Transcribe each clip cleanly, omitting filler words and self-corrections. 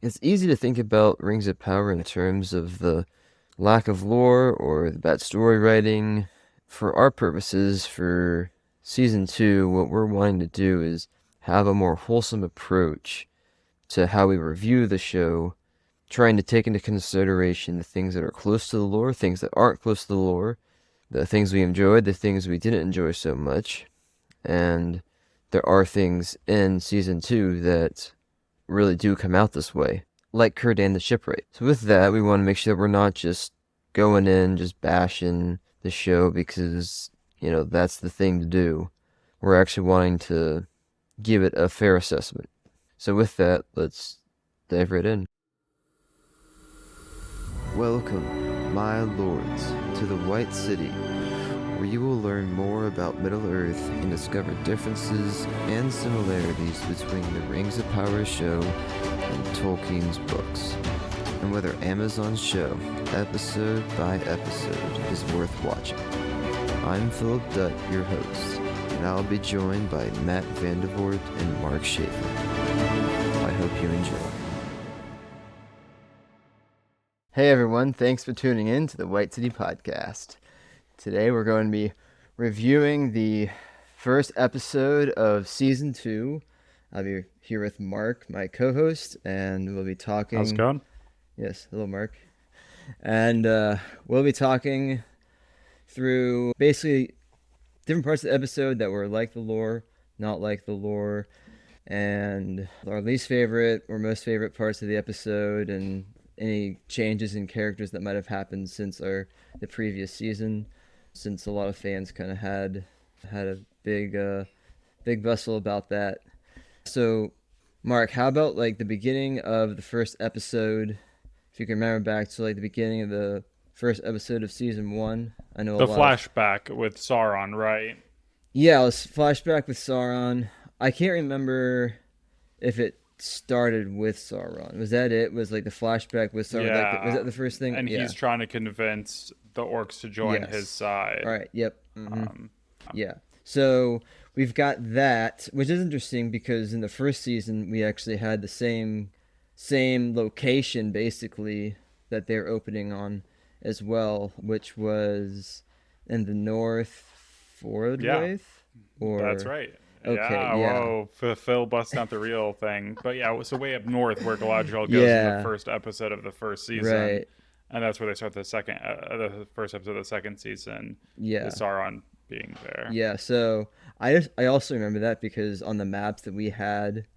It's easy to think about Rings of Power in terms of the lack of lore or the bad story writing. For our purposes, for season two, what we're wanting to do is have a more wholesome approach to how we review the show, trying to take into consideration the things that are close to the lore, things that aren't close to the lore, the things we enjoyed, the things we didn't enjoy so much, and there are things in season two that really do come out this way, like Cirdan the Shipwright. So with that, we want to make sure that we're not just going in, just bashing the show because, that's the thing to do. We're actually wanting to give it a fair assessment. So with that, let's dive right in. Welcome, my lords, to the White City, where you will learn more about Middle-earth and discover differences and similarities between the Rings of Power show and Tolkien's books, and whether Amazon's show, episode by episode, is worth watching. I'm Philip Dutt, your host, and I'll be joined by Matt Vandervoort and Mark Schaefer. I hope you enjoy. Hey everyone, thanks for tuning in to the White City Podcast. Today we're going to be reviewing the first episode of Season 2. I'll be here with Mark, my co-host, and we'll be talking... How's it going? Yes, hello Mark. And we'll be talking through basically different parts of the episode that were like the lore, not like the lore, and our least favorite or most favorite parts of the episode, and any changes in characters that might have happened since the previous season, since a lot of fans kind of had a big bustle about that. So, Mark, how about like the beginning of the first episode? If you can remember back to like the beginning of the first episode of season 1, I know a The lot of flashback with Sauron, right? yeah, it was flashback with Sauron. I can't remember if it started with Sauron. Was that it? Was like the flashback with Sauron? Was Yeah. that the first thing? And Yeah. he's trying to convince the orcs to join his Yes. All side. right. Yep. Um, Yeah. So we've got that, which is interesting because in the first season we actually had the same location basically that they're opening on as well, which was in the North yeah, Fordwaith, that's or right. okay, Yeah, yeah, whoa, Phil busting out the real thing. But yeah, so way up north where Galadriel goes in the yeah, first episode of the first season, right, and that's where they start the first episode of the second season, is yeah. Sauron being there. Yeah, so I also remember that because on the maps that we had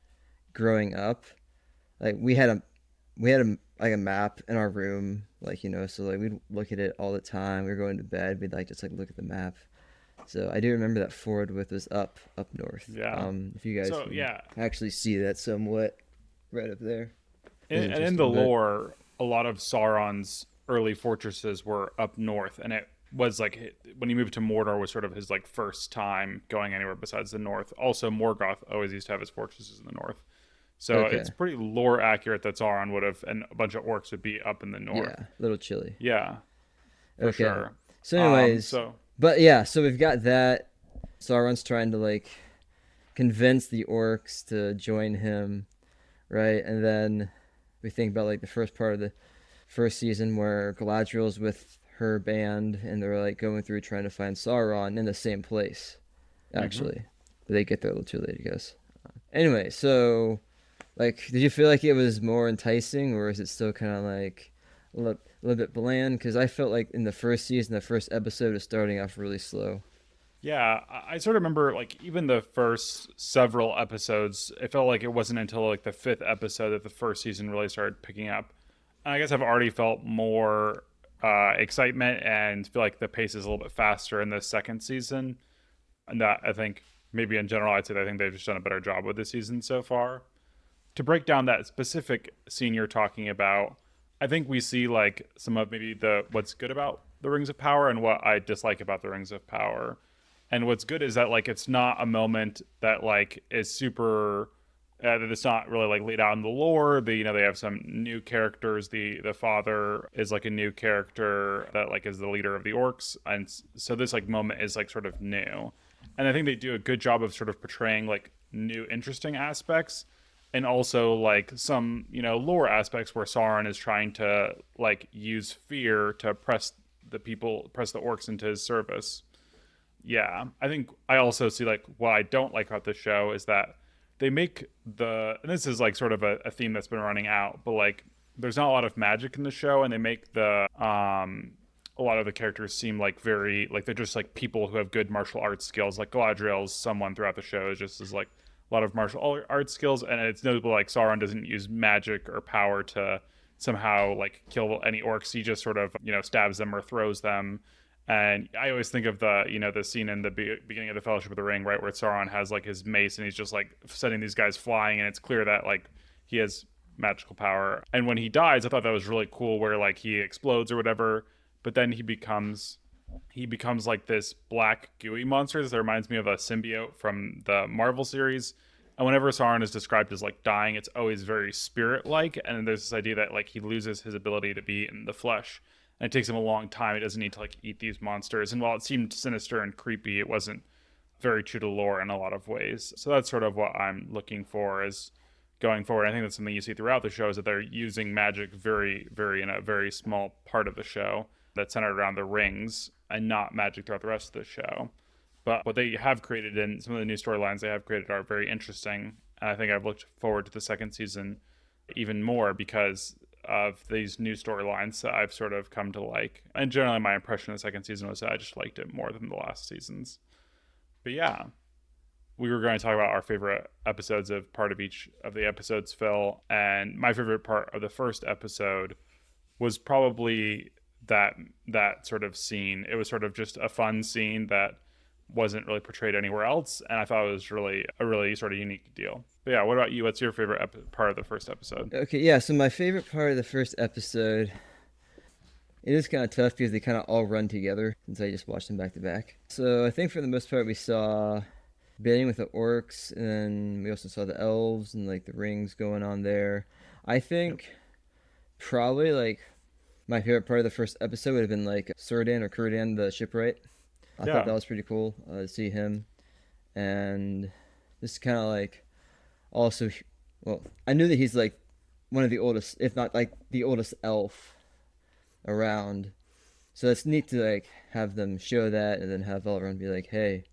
growing up, like we had a like a map in our room, like so like we'd look at it all the time. We were going to bed, we'd like just like look at the map. So I do remember that Ford with was up north. Yeah. If you guys So can yeah, actually see that somewhat right up there, is and in the interesting. But lore, a lot of Sauron's early fortresses were up north, and it was like when he moved to Mordor was sort of his like first time going anywhere besides the north. Also, Morgoth always used to have his fortresses in the north, so okay, it's pretty lore accurate that Sauron would have and a bunch of orcs would be up in the north. yeah, a little chilly. Yeah, for Okay. sure. So, anyways, So but yeah, so we've got that. Sauron's trying to like convince the orcs to join him, right? And then we think about like the first part of the first season where Galadriel's with her band and they're like going through trying to find Sauron in the same place, mhm. actually. But they get there a little too late, I guess. Anyway, so like, did you feel like it was more enticing, or is it still kind of like a little bit bland? Because I felt like in the first season, the first episode is starting off really slow. Yeah, I sort of remember like even the first several episodes, it felt like it wasn't until like the fifth episode that the first season really started picking up. And I guess I've already felt more excitement and feel like the pace is a little bit faster in the second season. And that I think maybe in general, I'd say I think they've just done a better job with this season so far. To break down that specific scene you're talking about, I think we see like some of maybe the what's good about the Rings of Power and what I dislike about the Rings of Power. And what's good is that like it's not a moment that like is super that it's not really like laid out in the lore. They have some new characters. The father is like a new character that like is the leader of the orcs, and so this like moment is like sort of new. And I think they do a good job of sort of portraying like new interesting aspects. and also like some lore aspects where Sauron is trying to like use fear to press the orcs into his service. Yeah, I think I also see like what I don't like about the show is that they make and this is like sort of a theme that's been running out, but like there's not a lot of magic in the show, and they make the a lot of the characters seem like very like they're just like people who have good martial arts skills. Like Galadriel's someone throughout the show is just like a lot of martial arts skills, and it's notable like Sauron doesn't use magic or power to somehow like kill any orcs. He just sort of stabs them or throws them. And I always think of the scene in the beginning of the Fellowship of the Ring, right, where Sauron has like his mace and he's just like setting these guys flying, and it's clear that like he has magical power. And when he dies, I thought that was really cool, where like he explodes or whatever, but then he becomes like this black gooey monster that reminds me of a symbiote from the Marvel series. And whenever Sauron is described as like dying, it's always very spirit like, and there's this idea that like he loses his ability to be in the flesh. And it takes him a long time. He doesn't need to like eat these monsters. And while it seemed sinister and creepy, it wasn't very true to lore in a lot of ways. So that's sort of what I'm looking for as going forward. I think that's something you see throughout the show is that they're using magic very, very in a very small part of the show that's centered around the rings and not magic throughout the rest of the show. But what they have created in some of the new storylines they have created are very interesting. And I think I've looked forward to the second season even more because of these new storylines that I've sort of come to like. And generally, my impression of the second season was that I just liked it more than the last seasons. But yeah, we were going to talk about our favorite episodes of part of each of the episodes, Phil. And my favorite part of the first episode was probably that sort of scene. It was sort of just a fun scene that wasn't really portrayed anywhere else, and I thought it was really a really sort of unique deal. But yeah, what about you? What's your favorite part of the first episode? Okay, yeah, so my favorite part of the first episode, it is kind of tough because they kind of all run together since I just watched them back to back. So I think for the most part we saw battling with the orcs, and then we also saw the elves and like the rings going on there. I Yep. think probably like my favorite part of the first episode would have been like Cirdan or Cirdan, the shipwright. I thought Yeah. that was pretty cool to see him, and this kind of like also, well, I knew that he's like one of the oldest, if not like the oldest elf around. So it's neat to like have them show that, and then have Elrond be like, "Hey,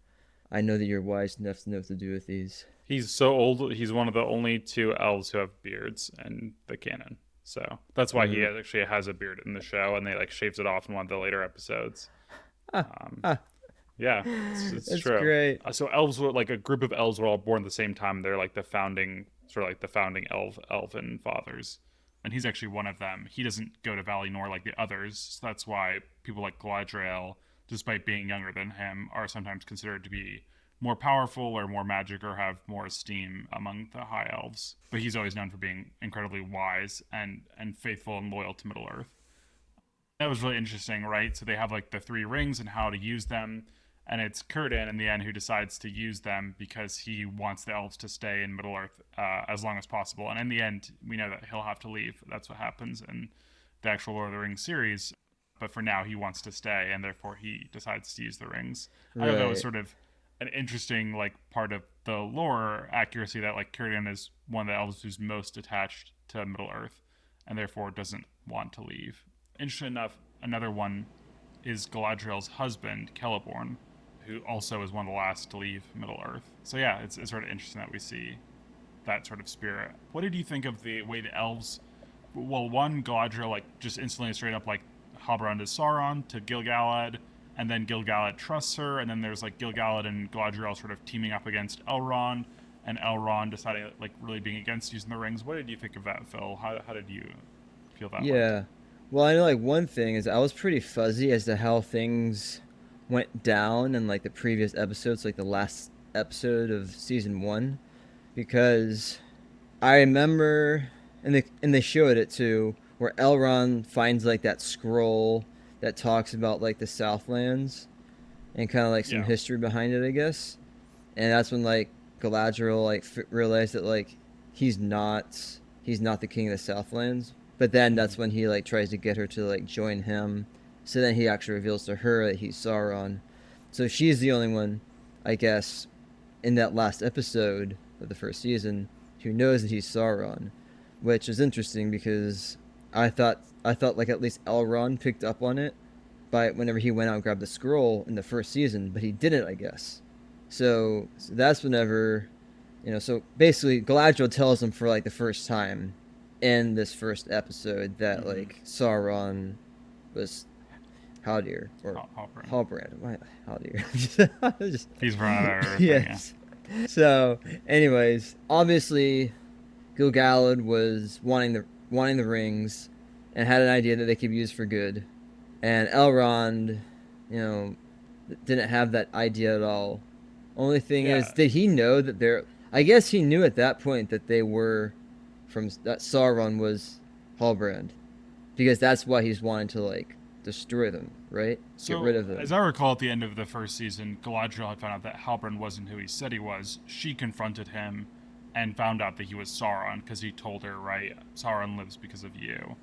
I know that you're wise enough to know what to do with these." He's so old. He's one of the only two elves who have beards in the canon. So that's why he Mm. actually has a beard in the show, and they like shaves it off in one of the later episodes. Ah, Um, ah, yeah, it's that's true. great. So elves were like a group of elves were all born at the same time. They're like the founding, sort of like the founding elven fathers, and he's actually one of them. He doesn't go to Valinor like the others. So that's why people like Galadriel, despite being younger than him, are sometimes considered to be more powerful or more magic or have more esteem among the high elves. But he's always known for being incredibly wise and faithful and loyal to Middle Earth. That was really interesting, right? So they have like the three rings and how to use them, and it's Círdan in the end who decides to use them because he wants the elves to stay in Middle Earth as long as possible. And in the end, we know that he'll have to leave. That's what happens in the actual Lord of the Rings series. But for now, he wants to stay, and therefore he decides to use the rings. I thought that was Right, sort of an interesting like part of the lore accuracy that like Círdan is one of the elves who's most attached to Middle Earth, and therefore doesn't want to leave. Interesting enough, another one is Galadriel's husband, Celeborn, who also is one of the last to leave Middle Earth. So yeah, it's sort of interesting that we see that sort of spirit. What did you think of the way the elves? Well, one Galadriel like just instantly straight up like hop around to Sauron to Gil-Galad, and then Gil-Galad trusts her, and then there's like Gil-Galad and Galadriel sort of teaming up against Elrond, and Elrond deciding like really being against using the rings. What did you think of that, Phil? How did you feel that went? yeah. Well, I know like one thing is I was pretty fuzzy as to how things went down in like the previous episodes, like the last episode of season one, because I remember, and they showed it too, where Elrond finds like that scroll that talks about like the Southlands and kind of like some Yeah. history behind it, I guess. And that's when like Galadriel like realized that like he's not he's not the king of the Southlands. But then Mm-hmm. that's when he like tries to get her to like join him. So then he actually reveals to her that he's Sauron. So she's the only one, I guess, in that last episode of the first season who knows that he's Sauron, which is interesting because I thought like at least Elrond picked up on it by whenever he went out and grabbed the scroll in the first season, but he didn't, I guess. So that's whenever, so basically Galadriel tells him for like the first time in this first episode that Mm-hmm. like Sauron was Haldir or Halpern. Halbrand. Why Haldir? Just He's running out of everything. Yeah. yes. So, anyways, obviously Gil-Galad was wanting the rings and had an idea that they could use for good. And Elrond, you know, didn't have that idea at all. Only thing is, Yeah. did he know that they're? I guess he knew at that point that they were from that Sauron was Halbrand, because that's why he's wanting to like destroy them, right? Get rid So, of as them. I recall, at the end of the first season, Galadriel had found out that Halbrand wasn't who he said he was. She confronted him and found out that he was Sauron because he told her, right, Sauron lives because of you.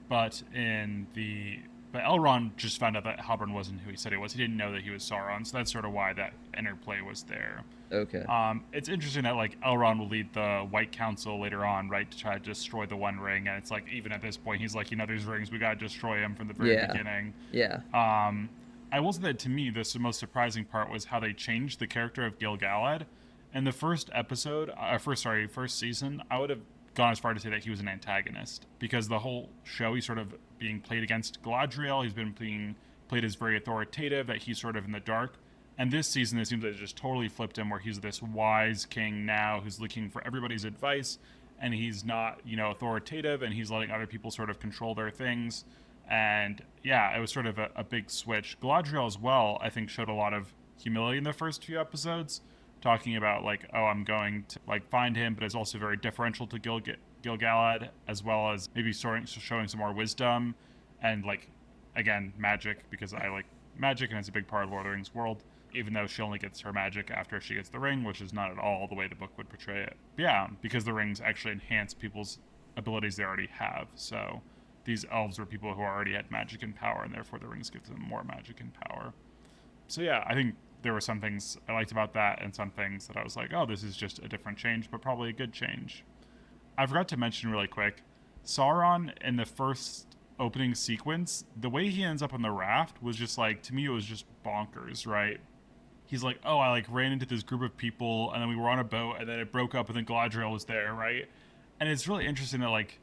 But in the but Elrond just found out that Halbrand wasn't who he said he was. He didn't know that he was Sauron, so that's sort of why that interplay was there. Okay. It's interesting that like Elrond will lead the White Council later on, right, to try to destroy the One Ring, and it's like even at this point he's like, these rings, we gotta destroy them from the very Yeah. beginning. Yeah. Um, I will say that to me, the most surprising part was how they changed the character of Gil-Galad. In the first episode, first season, I would have gone as far to say that he was an antagonist because the whole show he's sort of being played against Galadriel. He's been being played as very authoritative, that he's sort of in the dark. And this season, it seems like it just totally flipped him, where he's this wise king now who's looking for everybody's advice, and he's not, authoritative, and he's letting other people sort of control their things. And yeah, it was sort of a big switch. Galadriel as well, I think, showed a lot of humility in the first few episodes, talking about like, oh, I'm going to like find him, but it's also very deferential to Gil-Galad, as well as maybe showing some more wisdom and like again magic, because I like magic and it's a big part of Lord of the Rings world. Even though she only gets her magic after she gets the ring, which is not at all the way the book would portray it. But yeah, because the rings actually enhance people's abilities they already have. So these elves were people who already had magic and power, and therefore the rings give them more magic and power. So yeah, I think there were some things I liked about that, and some things that I was like, oh, this is just a different change, but probably a good change. I forgot to mention really quick, Sauron in the first opening sequence, the way he ends up on the raft was just like, to me, it was just bonkers, right? He's like, oh, I like ran into this group of people, and then we were on a boat, and then it broke up, and then Galadriel was there, right? And it's really interesting that like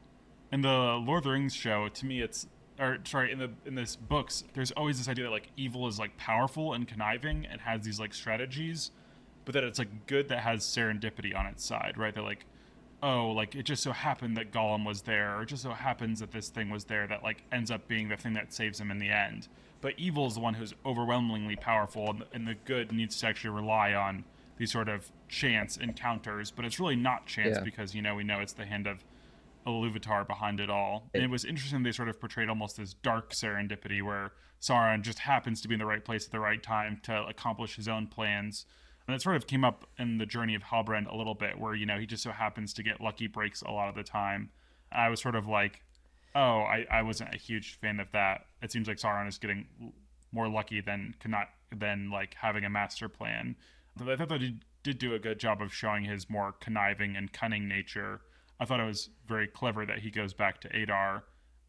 in the Lord of the Rings show, to me, it's or sorry, in this books, there's always this idea that like evil is like powerful and conniving and has these like strategies, but that it's like good that has serendipity on its side, right? That like, oh, like it just so happened that Gollum was there, or it just so happens that this thing was there that like ends up being the thing that saves him in the end. But evil is the one who's overwhelmingly powerful, and the good needs to actually rely on these sort of chance encounters. But it's really not chance Yeah. because we know it's the hand of Iluvatar behind it all. And It, it was interesting they sort of portrayed almost this dark serendipity where Sauron just happens to be in the right place at the right time to accomplish his own plans. And it sort of came up in the journey of Halbrand a little bit, where he just so happens to get lucky breaks a lot of the time. I was sort of like, oh, I wasn't a huge fan of that. It seems like Sauron is getting more lucky than like having a master plan. But I thought that he did do a good job of showing his more conniving and cunning nature. I thought it was very clever that he goes back to Adar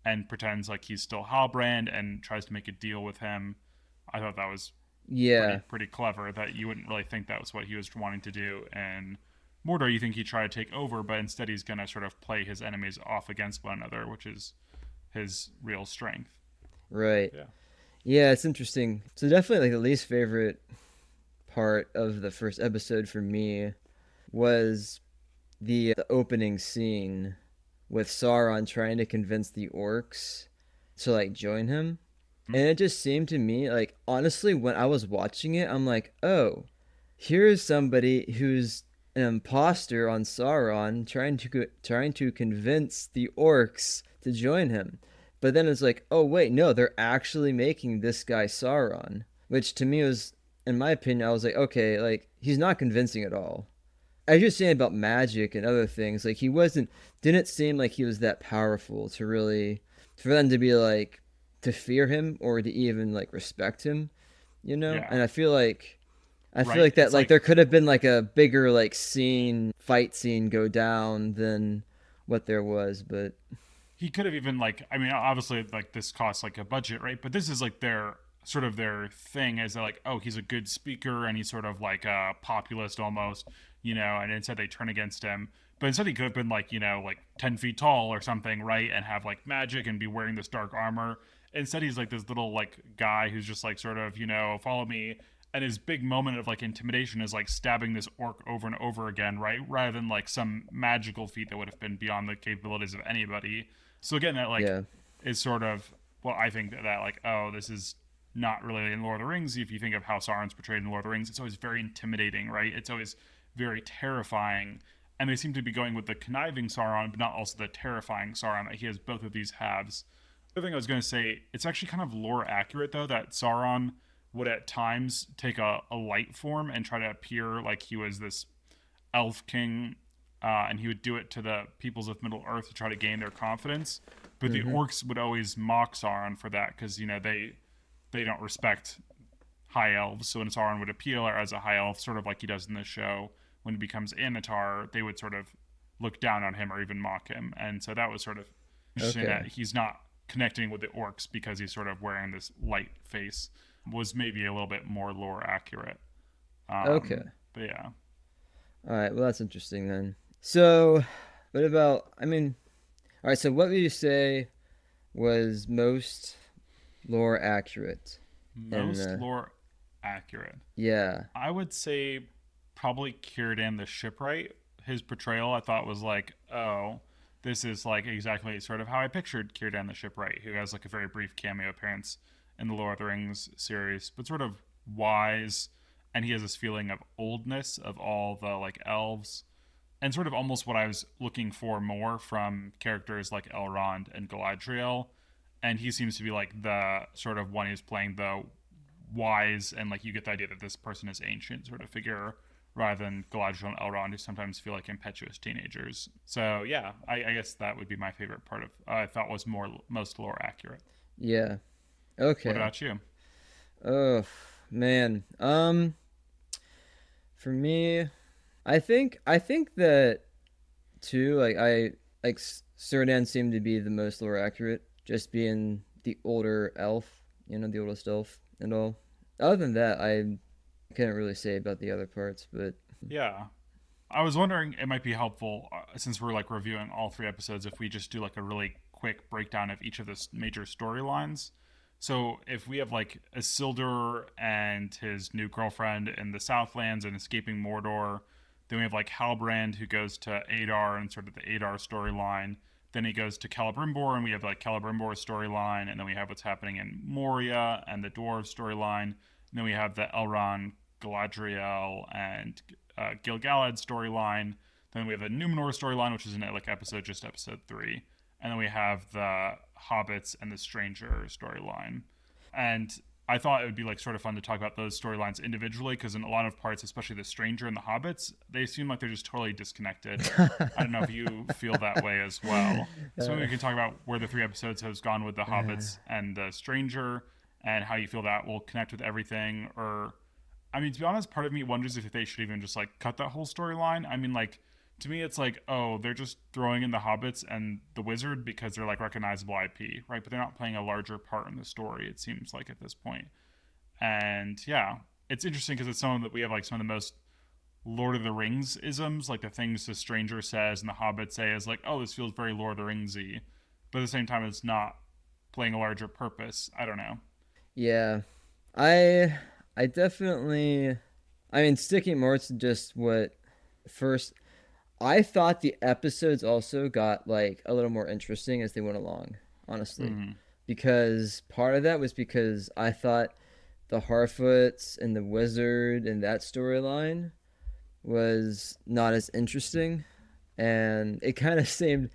and pretends like he's still Halbrand and tries to make a deal with him. I thought that was yeah. pretty clever. That you wouldn't really think that was what he was wanting to do. And Mordor, you think he tried to take over, but instead he's going to sort of play his enemies off against one another, which is his real strength. Right. Yeah. Yeah, it's interesting. So definitely like the least favorite part of the first episode for me was the opening scene with Sauron trying to convince the orcs to like join him. Hmm? And it just seemed to me like honestly when I was watching it, I'm like, "Oh, here's somebody who's an imposter on Sauron trying to convince the orcs to join him." But then it's like, "Oh wait, no, they're actually making this guy Sauron," which to me was in my opinion, I was like, "Okay, like he's not convincing at all." As you're saying about magic and other things, like he didn't seem like he was that powerful to really, for them to be like, to fear him or to even like respect him, you know? Yeah. And I feel right? like that It's like like there could have been like a bigger like fight scene go down than what there was, but he could have even like, I mean, obviously like this costs like a budget, right? But this is like their sort of their thing is they're like, oh, he's a good speaker and he's sort of like a populist almost, and instead they turn against him. But instead he could have been like, like 10 feet tall or something, right? And have like magic and be wearing this dark armor. Instead he's like this little like guy who's just like sort of, follow me. And his big moment of like intimidation is like stabbing this orc over and over again, right? Rather than like some magical feat that would have been beyond the capabilities of anybody. So again, that like yeah. is sort of well, I think that like, oh, this is not really in Lord of the Rings. If you think of how Sauron's portrayed in Lord of the Rings, it's always very intimidating, right? It's always very terrifying. And they seem to be going with the conniving Sauron, but not also the terrifying Sauron, that he has both of these halves. The other thing I was going to say, it's actually kind of lore accurate, though, that Sauron would at times take a light form and try to appear like he was this elf king, and he would do it to the peoples of Middle Earth to try to gain their confidence. But the Mm-hmm. orcs would always mock Sauron for that because they don't respect high elves. So when Sauron would appear as a high elf, sort of like he does in this show, when he becomes Immature, they would sort of look down on him or even mock him. And so that was sort of interesting Okay. that he's not connecting with the orcs because he's sort of wearing this light face was maybe a little bit more lore accurate. Okay. But yeah. All right. Well, that's interesting then. So, what about? I mean, all right. So, what would you say was most lore accurate in Most the? lore accurate. Yeah. I would say probably Cirdan the Shipwright. His portrayal I thought was like, oh, this is like exactly sort of how I pictured Cirdan the Shipwright, who has like a very brief cameo appearance in the Lord of the Rings series, but sort of wise, and he has this feeling of oldness of all the like elves, and sort of almost what I was looking for more from characters like Elrond and Galadriel. And he seems to be like the sort of one who's playing the wise, and like you get the idea that this person is ancient sort of figure rather than Galadriel and Elrond, who sometimes feel like impetuous teenagers. So yeah, I guess that would be my favorite part of I thought was most lore accurate. Yeah. What Okay. about you? Oh man. For me, I think that too. Like Cirdan seemed to be the most lore accurate, just being the older elf, the oldest elf and all. Other than that, I couldn't really say about the other parts, but Yeah, I was wondering it might be helpful since we're like reviewing all three episodes if we just do like a really quick breakdown of each of the major storylines. So if we have like Isildur and his new girlfriend in the Southlands and escaping Mordor, then we have like Halbrand who goes to Adar and sort of the Adar storyline. Then he goes to Celebrimbor and we have like Celebrimbor's storyline, and then we have what's happening in Moria and the Dwarves storyline. And then we have the Elrond, Galadriel, and Gil-Galad storyline. Then we have the Numenor storyline, which is in like just episode 3. And then we have the Hobbits and the Stranger storyline. And I thought it would be like sort of fun to talk about those storylines individually because in a lot of parts, especially the Stranger and the Hobbits, they seem like they're just totally disconnected. I don't know if you feel that way as well. So maybe we can talk about where the 3 episodes has gone with the Hobbits and the Stranger and how you feel that will connect with everything. Or, I mean, to be honest, part of me wonders if they should even just like cut that whole storyline. I mean, like, to me, it's like, oh, they're just throwing in the Hobbits and the Wizard because they're like recognizable IP, right? But they're not playing a larger part in the story, it seems like at this point. And yeah, it's interesting because it's some that we have like some of the most Lord of the Rings isms, like the things the Stranger says and the Hobbit say is like, oh, this feels very Lord of the Ringsy, but at the same time, it's not playing a larger purpose. I don't know. yeah, I I definitely. I mean, sticking more to just what first. I thought the episodes also got like a little more interesting as they went along, honestly, Mm-hmm. because part of that was because I thought the Harfoots and the Wizard and that storyline was not as interesting, and it kind of seemed.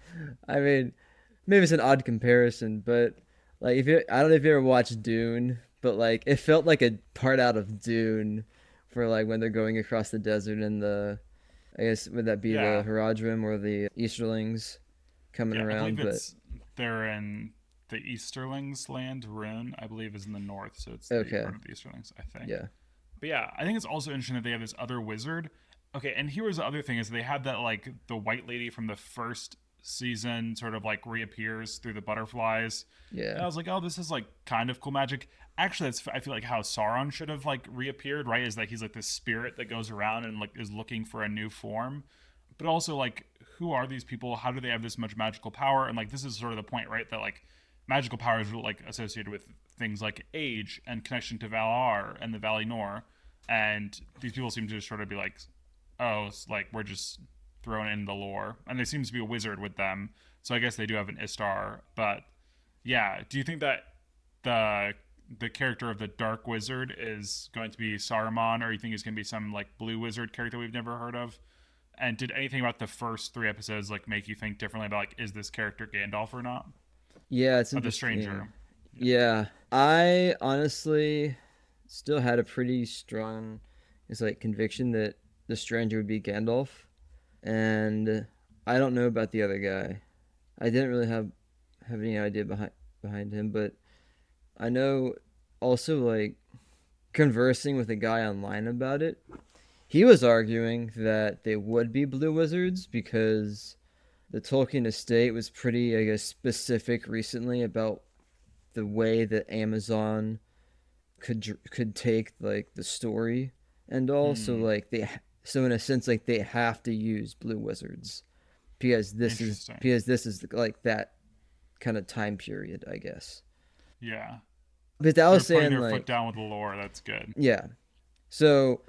I mean, maybe it's an odd comparison, but like if you, I don't know if you ever watched Dune, but like it felt like a part out of Dune for like when they're going across the desert and the, I guess would that be the Yeah, Haradrim or the Easterlings coming yeah. I believe around? But it's they're in the Easterlings land. Rune, I believe, is in the north, so it's the okay, part of the Easterlings, I think. yeah, But yeah, I think it's also interesting that they have this other wizard. Okay, and here was the other thing is they had that like the white lady from the first season sort of like reappears through the butterflies. And Yeah. I was like, oh, this is like kind of cool magic. Actually, that's I feel like how Sauron should have like reappeared, right? Is that he's like this spirit that goes around and like is looking for a new form. But also like who are these people? How do they have this much magical power? And like this is sort of the point, right? That like magical power is like associated with things like age and connection to Valar and the Valley Nor. And these people seem to just sort of be like, oh, it's like we're just thrown in the lore. And there seems to be a wizard with them. So I guess they do have an Istar. But yeah, do you think that the the character of the Dark Wizard is going to be Saruman, or you think it's going to be some like blue wizard character we've never heard of? And did anything about the first three episodes like make you think differently about like is this character Gandalf or not? Yeah, it's Or the interesting. stranger? Yeah. Yeah, I honestly still had a pretty strong, it's like conviction that the stranger would be Gandalf, and I don't know about the other guy. I didn't really have any idea behind him, but I know also like conversing with a guy online about it. He was arguing that they would be blue wizards because the Tolkien estate was pretty, I guess, specific recently about the way that Amazon could take like the story and also Hmm. like so in a sense like they have to use blue wizards because Interesting. this is like that kind of time period, I guess. Yeah. But I They're was putting saying their foot like, down with the lore. That's good. yeah. So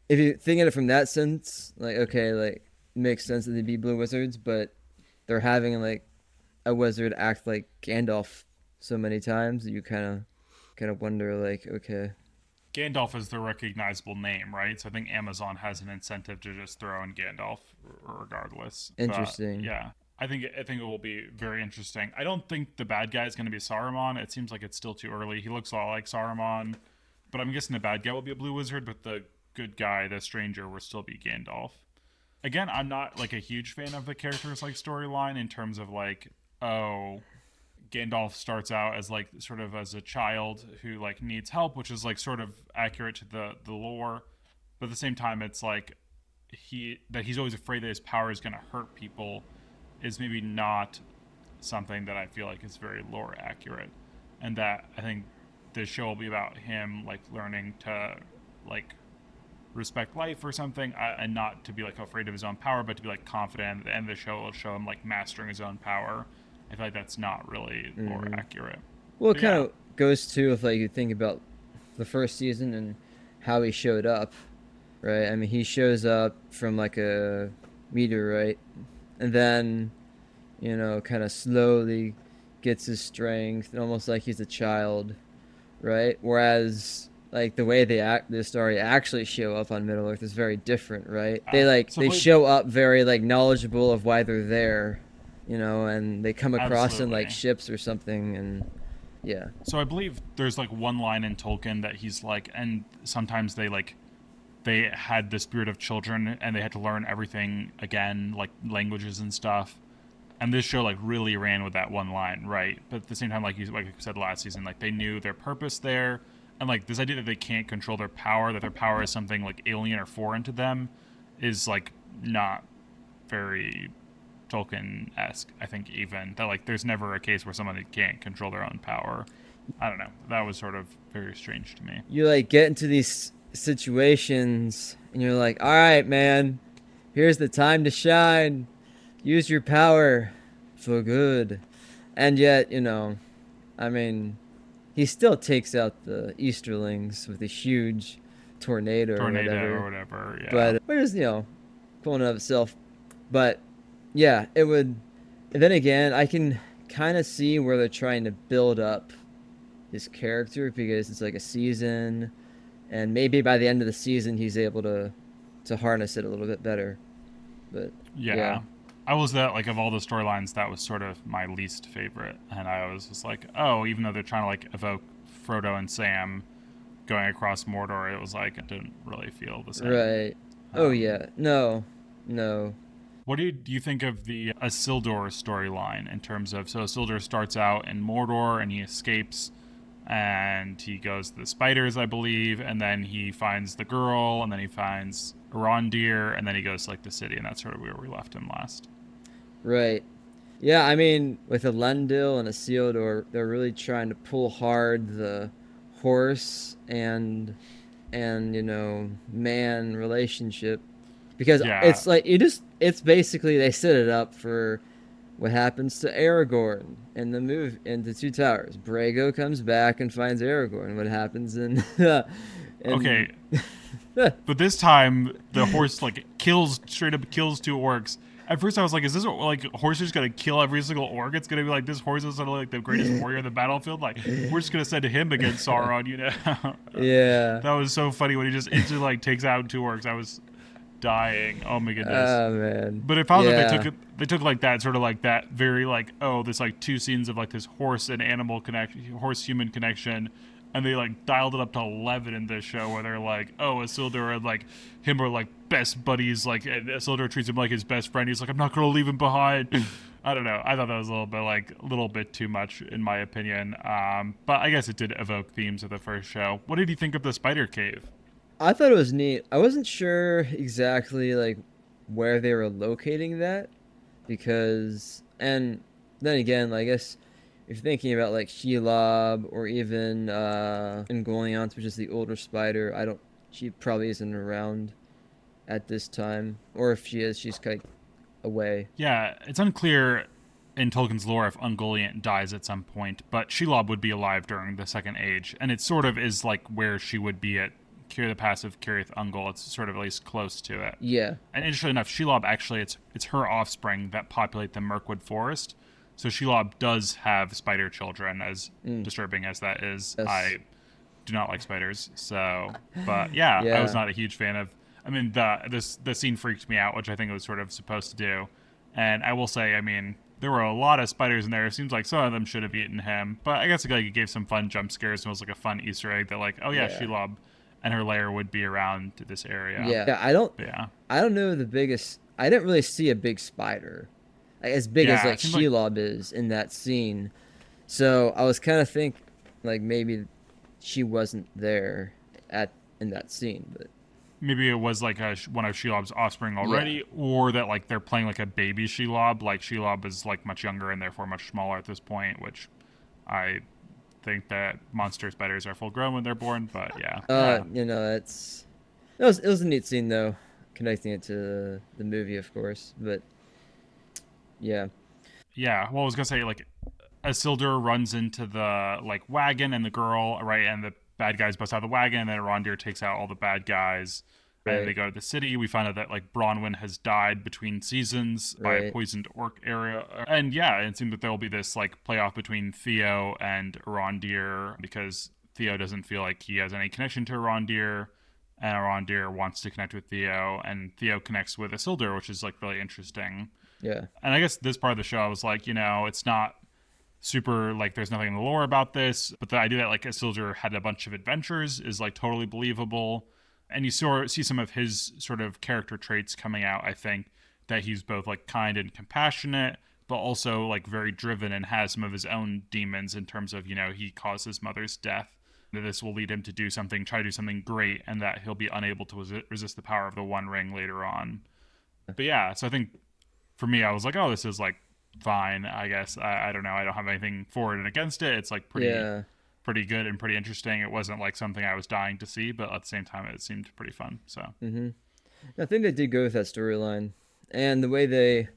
if you think of it from that sense, like okay, like it makes sense that they'd be blue wizards, but they're having like a wizard act like Gandalf so many times that you kind of wonder like okay, Gandalf is the recognizable name, right? So I think Amazon has an incentive to just throw in Gandalf regardless. But interesting. yeah, I think it will be very interesting. I don't think the bad guy is going to be Saruman. It seems like it's still too early. He looks a lot like Saruman, but I'm guessing the bad guy will be a blue wizard, but the good guy, the stranger, will still be Gandalf. Again, I'm not like a huge fan of the characters like storyline in terms of like, oh, Gandalf starts out as like sort of as a child who like needs help, which is like sort of accurate to the lore, but at the same time, it's like he's always afraid that his power is going to hurt people is maybe not something that I feel like is very lore accurate, and that I think the show will be about him like learning to like respect life or something, and not to be like afraid of his own power, but to be like confident. At the end of the show, will show him like mastering his own power. I feel like that's not really lore Hmm. accurate. Well, it But kind yeah, of goes to if like you think about the first season and how he showed up, right? I mean, he shows up from like a meteorite, and then kind of slowly gets his strength, almost like he's a child, right? Whereas like the way the story actually show up on Middle Earth is very different, right? so They play show up very like knowledgeable of why they're there, and they come across in like absolutely. ships or something, and yeah, So I believe there's like one line in Tolkien that he's like, and sometimes they had the spirit of children and they had to learn everything again, like languages and stuff. And this show like really ran with that one line, right? But at the same time, like you said last season, like they knew their purpose there, and like this idea that they can't control their power, that their power is something like alien or foreign to them, is like not very Tolkien esque. I think even that like there's never a case where somebody can't control their own power. I don't know. That was sort of very strange to me. you like get into these situations and you're like, all right, man, here's the time to shine. Use your power for good. And yet, I mean, he still takes out the Easterlings with a huge tornado or Tornado or whatever. whatever. Yeah. But which is, cool in and of itself. But yeah, it would. And then again, I can kind of see where they're trying to build up his character because it's like a season, and maybe by the end of the season, he's able to harness it a little bit better. But yeah, Yeah. I was that like of all the storylines, that was sort of my least favorite, and I was just like, oh, even though they're trying to like evoke Frodo and Sam going across Mordor, it was like it didn't really feel the same. right. Oh Um, yeah, no, no. what do you think of the Isildur storyline in terms of so Isildur starts out in Mordor and he escapes, and he goes to the spiders, I believe, and then he finds the girl, and then he finds Arondir, and then he goes to like the city, and that's sort of where we left him last. Right. Yeah, I mean, with a Lendil and a Isildur, they're really trying to pull hard the horse and man relationship because Yeah. it's like it's basically they set it up for what happens to Aragorn in the move in the Two Towers. Brago comes back and finds Aragorn. What happens in Okay, and but this time the horse like straight up kills two orcs. At first, I was like, "Is this like horse just gonna kill every single orc? It's gonna be like this horse is sort of like the greatest warrior in the battlefield. Like we're just gonna send him against Sauron, you know?" yeah. That was so funny when he just instantly like takes out two orcs. I was dying. Oh my goodness. Oh man. But it found that Yeah. they took like that sort of like that very like, oh, this like two scenes of like this horse and animal connection, horse human connection, and they like dialed it up to 11 in this show where they're like, oh, Isildur and like him are like best buddies, like, and Isildur treats him like his best friend. He's like, I'm not gonna leave him behind. I don't know. I thought that was a little bit too much in my opinion. But I guess it did evoke themes of the first show. What did you think of the spider cave? I thought it was neat. I wasn't sure exactly like where they were locating that because and then again, like, I guess if you're thinking about like Shelob or even Ungoliant, which is the older spider, I don't she probably isn't around at this time. Or if she is, she's kind of away. Yeah, it's unclear in Tolkien's lore if Ungoliant dies at some point, but Shelob would be alive during the Second Age, and it sort of is like where she would be at Cure the Pass of Cirith Ungol. It's sort of at least close to it. Yeah. And interestingly enough, Shelob actually it's her offspring that populate the Mirkwood Forest. So Shelob does have spider children, as Mm, disturbing as that is. yes. I do not like spiders, so but yeah, I was Yeah. not a huge fan of. I mean, the scene freaked me out, which I think it was sort of supposed to do. And I will say, I mean, there were a lot of spiders in there. It seems like some of them should have eaten him, but I guess like, it gave some fun jump scares and was like a fun Easter egg that like, oh yeah, Yeah. Shelob and her lair would be around this area. Yeah. I don't But yeah, I don't know the biggest I didn't really see a big spider. Like, as big as yeah, like it seemed like Shelob is in that scene. So I was kind of think like maybe she wasn't there at in that scene, but maybe it was like one of Shelob's offspring yeah, already, or that like they're playing like a baby Shelob. Like Shelob is like much younger and therefore much smaller at this point, which I think that monster spiders are full grown when they're born. But yeah, yeah, it's it was a neat scene though, connecting it to the movie, of course. But yeah, yeah. Well, I was gonna say like Isildur runs into the like wagon and the girl, right, and the bad guys bust out of the wagon, and then Rondir takes out all the bad guys. And they right, go to the city. We find out that like Bronwyn has died between seasons by a right, poisoned orc area, and yeah, it seems that there will be this like playoff between Theo and Rondir because Theo doesn't feel like he has any connection to Rondir, and Rondir wants to connect with Theo, and Theo connects with Isildur, which is like really interesting. yeah, And I guess this part of the show, I was like, it's not super like there's nothing in the lore about this, but the idea that like Isildur had a bunch of adventures is like totally believable. And you sort of see some of his sort of character traits coming out. I think that he's both like kind and compassionate, but also like very driven and has some of his own demons in terms of he caused his mother's death. That this will lead him to do something, try to do something great, and that he'll be unable to resist the power of the One Ring later on. But yeah, so I think for me, I was like, oh, this is like fine. I guess I don't know. I don't have anything for it and against it. It's like yeah. pretty good and pretty interesting. It wasn't like something I was dying to see, but at the same time, it seemed pretty fun. So Mm-hmm. I think they did go with that storyline, and the way they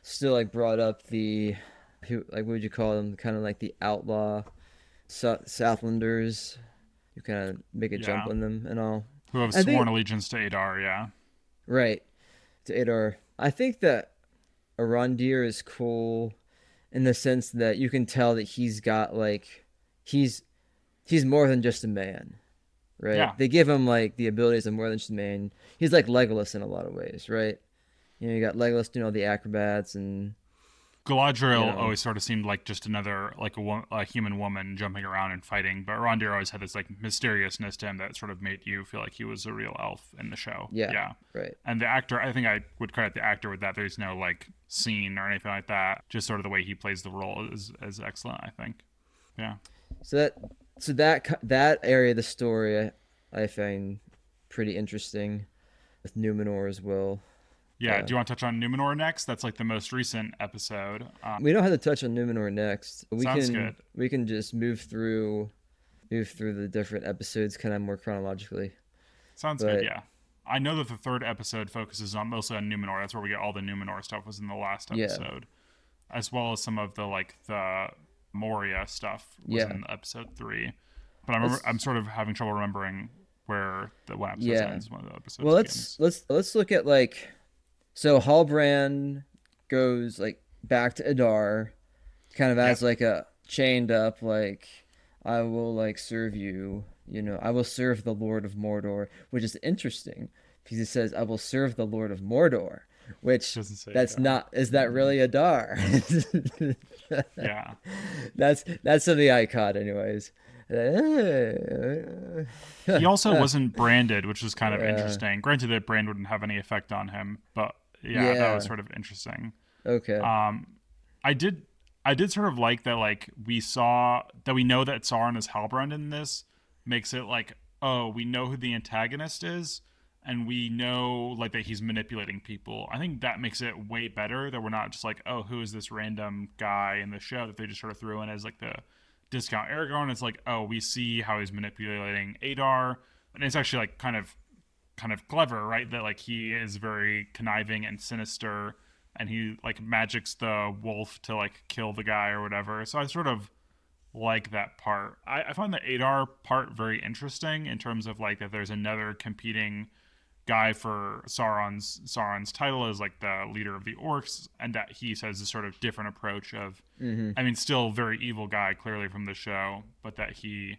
still like brought up like what would you call them? Kind of like the outlaw Southlanders. You kind of make a jump yeah, on them and all. who have I sworn think allegiance to Adar? Yeah, right to Adar. I think that Arondir is cool in the sense that you can tell that he's got like he's he's more than just a man, right? yeah. They give him like the abilities of more than just a man. He's like Legolas in a lot of ways, right? You got Legolas doing all the acrobats and you Galadriel know, always sort of seemed like just another like a human woman jumping around and fighting, but Rondir always had this like mysteriousness to him that sort of made you feel like he was a real elf in the show. yeah, Yeah, right, and the actor, I think I would credit the actor with that. There's no like scene or anything like that. Just sort of the way he plays the role is excellent. I think. Yeah. so that So that area of the story I find pretty interesting with Numenor as well. Yeah, Uh, do you want to touch on Numenor next? That's like the most recent episode. we don't have to touch on Numenor next. We Sounds can good. we can just move through the different episodes kind of more chronologically. Sounds good, But yeah. I know that the third episode focuses on mostly on Numenor. That's where we get all the Numenor stuff was in the last yeah, episode, as well as some of the like the Moria stuff was yeah. in episode 3. But I remember I'm Let's sort of having trouble remembering where the one episode yeah. ends, one of the Well, episodes begins. let's look at like so Halbrand goes like back to Adar, kind of Yep. as like a chained up like I will like serve you, I will serve the Lord of Mordor, which is interesting because he says I will serve the Lord of Mordor, which Doesn't say that's Adar. not is that really Adar? Yeah. That's something I caught anyways. He also wasn't branded, which was kind of Uh, interesting. Granted that brand wouldn't have any effect on him, but yeah, that was yeah. sort of interesting. Okay. Um, I did I did sort of like that like we saw that we know that Sauron is Halbrand in this makes it like, oh, we know who the antagonist is and we know like that he's manipulating people. I think that makes it way better that we're not just like, oh, who is this random guy in the show that they just sort of threw in as like the discount Aragorn. It's like, oh, we see how he's manipulating Adar. And it's actually like kind of clever, right? That like he is very conniving and sinister, and he like magics the wolf to like kill the guy or whatever. So I sort of like that part. I find the Adar part very interesting in terms of like that there's another competing guy for Sauron's title as like the leader of the orcs, and that he has a sort of different approach of, Mm-hmm. I mean, still very evil guy clearly from the show, but that he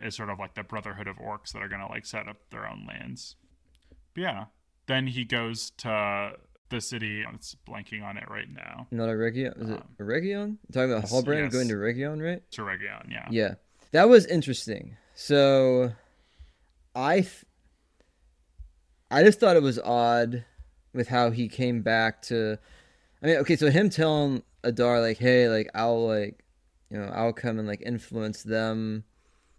is sort of like the brotherhood of orcs that are gonna like set up their own lands. But yeah, then he goes to the city. It's blanking on it right now. Not a Region? Is it Um, a Region? You're talking about Halbrand going yes, to Region, right? to Region. Yeah, Yeah, that was interesting. So I, th- I just thought it was odd with how he came back to. I mean, okay, so him telling Adar like, "Hey, like I'll like, I'll come and like influence them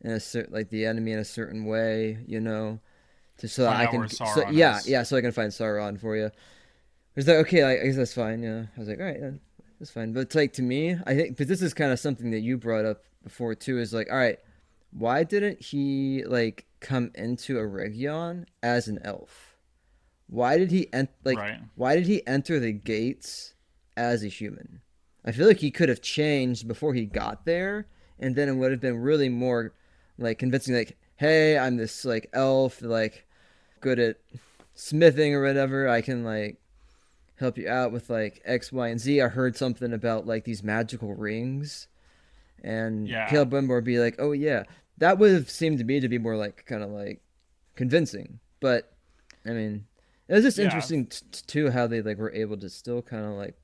in a certain like the enemy in a certain way, to so that find I out can where so Sauron yeah is. yeah so I can find Sauron for you." It's like okay, like, I guess that's fine. Yeah, I was like, all right, yeah, that's fine. But it's like to me, I think because this is kind of something that you brought up before too. Is like, all right, why didn't he like come into a region as an elf? Why did he Right. why did he enter the gates as a human? I feel like he could have changed before he got there, and then it would have been really more like convincing. Like, hey, I'm this like elf, like good at smithing or whatever. I can like help you out with like X, Y, and Z. I heard something about like these magical rings, and Yeah. Caleb Wimber would be like, "Oh yeah," that would have seemed to me to be more like kind of like convincing. But I mean, it was just Yeah. interesting too how they like were able to still kind of like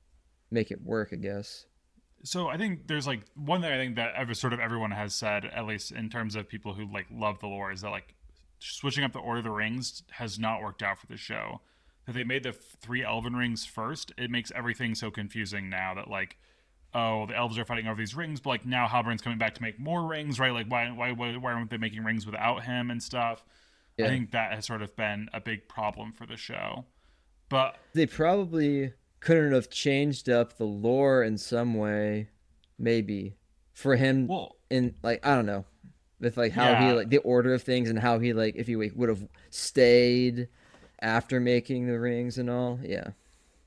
make it work. I guess. So I think there's like one thing I think that sort of everyone has said, at least in terms of people who like love the lore, is that like switching up the order of the rings has not worked out for the show. That they made the three Elven rings first, it makes everything so confusing now that like, oh, the elves are fighting over these rings, but like now Halbrand's coming back to make more rings, right? Like why aren't they making rings without him and stuff? I Yeah, think that has sort of been a big problem for the show. But they probably couldn't have changed up the lore in some way, maybe for him well, in like I don't know with like how he yeah, like the order of things and how he like if he like, would have stayed after making the rings and all. Yeah.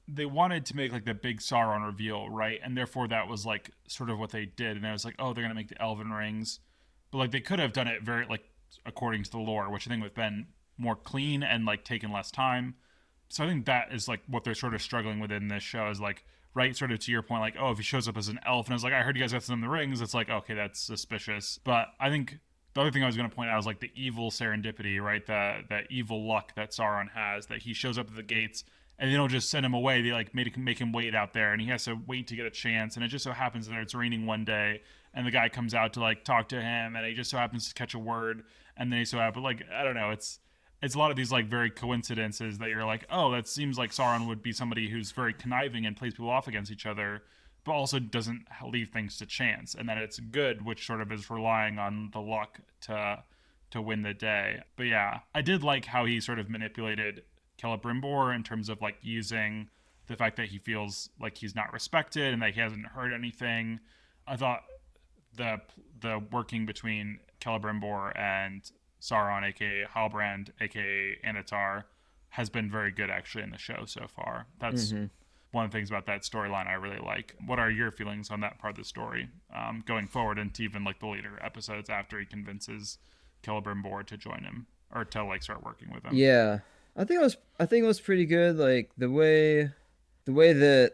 they wanted to make like the big Sauron reveal, right? And therefore that was like sort of what they did. And I was like, oh, they're gonna make the Elven rings, but like they could have done it very like according to the lore, which I think would have been more clean and like taken less time. So I think that is like what they're sort of struggling with in this show is like right sort of to your point like oh if he shows up as an elf and I was like I heard you guys got some of the rings it's like okay that's suspicious but I think the other thing I was going to point out is like the evil serendipity right the evil luck that Sauron has that he shows up at the gates and they don't just send him away they like make him wait out there and he has to wait to get a chance and it just so happens that it's raining one day and the guy comes out to like talk to him and he just so happens to catch a word and then he so happens like I don't know it's a lot of these like very coincidences that you're like, oh, that seems like Sauron would be somebody who's very conniving and plays people off against each other. but also doesn't leave things to chance, and that it's good, which sort of is relying on the luck to win the day. But yeah, I did like how he sort of manipulated Celebrimbor in terms of like using the fact that he feels like he's not respected and that he hasn't heard anything. I thought the the working between Celebrimbor and Sauron, aka Halbrand, aka Anatar, has been very good actually in the show so far. That's Mm-hmm. one of the things about that storyline I really like. What are your feelings on that part of the story, going forward into even like the later episodes after he convinces Celebrimbor to join him or to like start working with him? Yeah, I think it was pretty good. Like the way that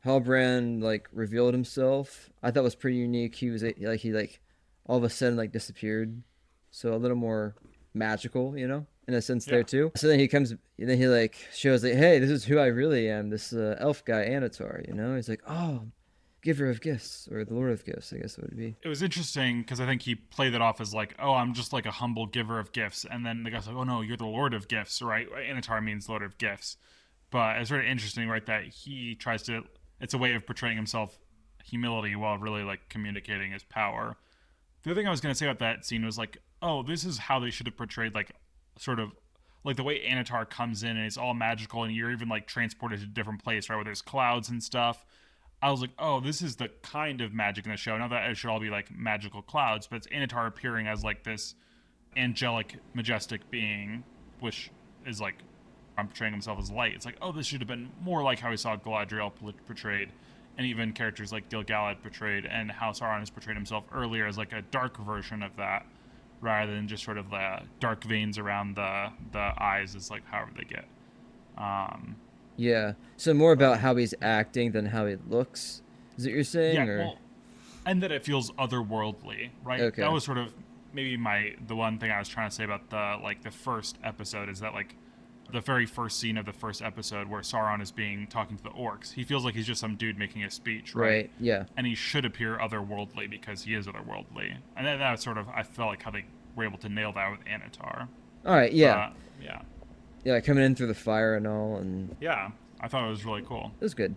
Halbrand like revealed himself, I thought was pretty unique. He like all of a sudden like disappeared, so a little more magical, you know, in a sense there Yeah. too. So then he comes, and then he like shows like, hey, this is who I really am. This elf guy, Anatar. You know, he's like, oh, giver of gifts or the lord of gifts, I guess it would be. It was interesting because I think he played that off as like, oh, I'm just like a humble giver of gifts, and then the guy's like, oh no, you're the Lord of Gifts, right? Anatar means Lord of Gifts, but it's really interesting, right? That he tries to. It's a way of portraying himself humility while really like communicating his power. The other thing I was gonna say about that scene was like, oh, this is how they should have portrayed like sort of like the way Anatar comes in and it's all magical and you're even like transported to a different place, right? Where there's clouds and stuff. I was like, oh, this is the kind of magic in the show. Not that it should all be like magical clouds, but it's Anatar appearing as like this angelic, majestic being, which is like I'm portraying himself as light. It's like, oh, this should have been more like how we saw Galadriel portrayed, and even characters like Gil-Galad portrayed, and how Sauron has portrayed himself earlier as like a dark version of that, rather than just sort of the dark veins around the eyes is like however they get. Um, Yeah. So more but about how he's acting than how he looks. Is it you're yeah, saying, or well, and that it feels otherworldly, right? That okay? was sort of maybe the one thing I was trying to say about the first episode is that like the very first scene of the first episode where Sauron is being talking to the orcs, he feels like he's just some dude making a speech, right? Right. Yeah. And he should appear otherworldly because he is otherworldly, and that was sort of I felt like how they were able to nail that with Anatar, All right. Yeah. but yeah, Yeah. Like coming in through the fire and all, and yeah, I thought it was really cool. it was good.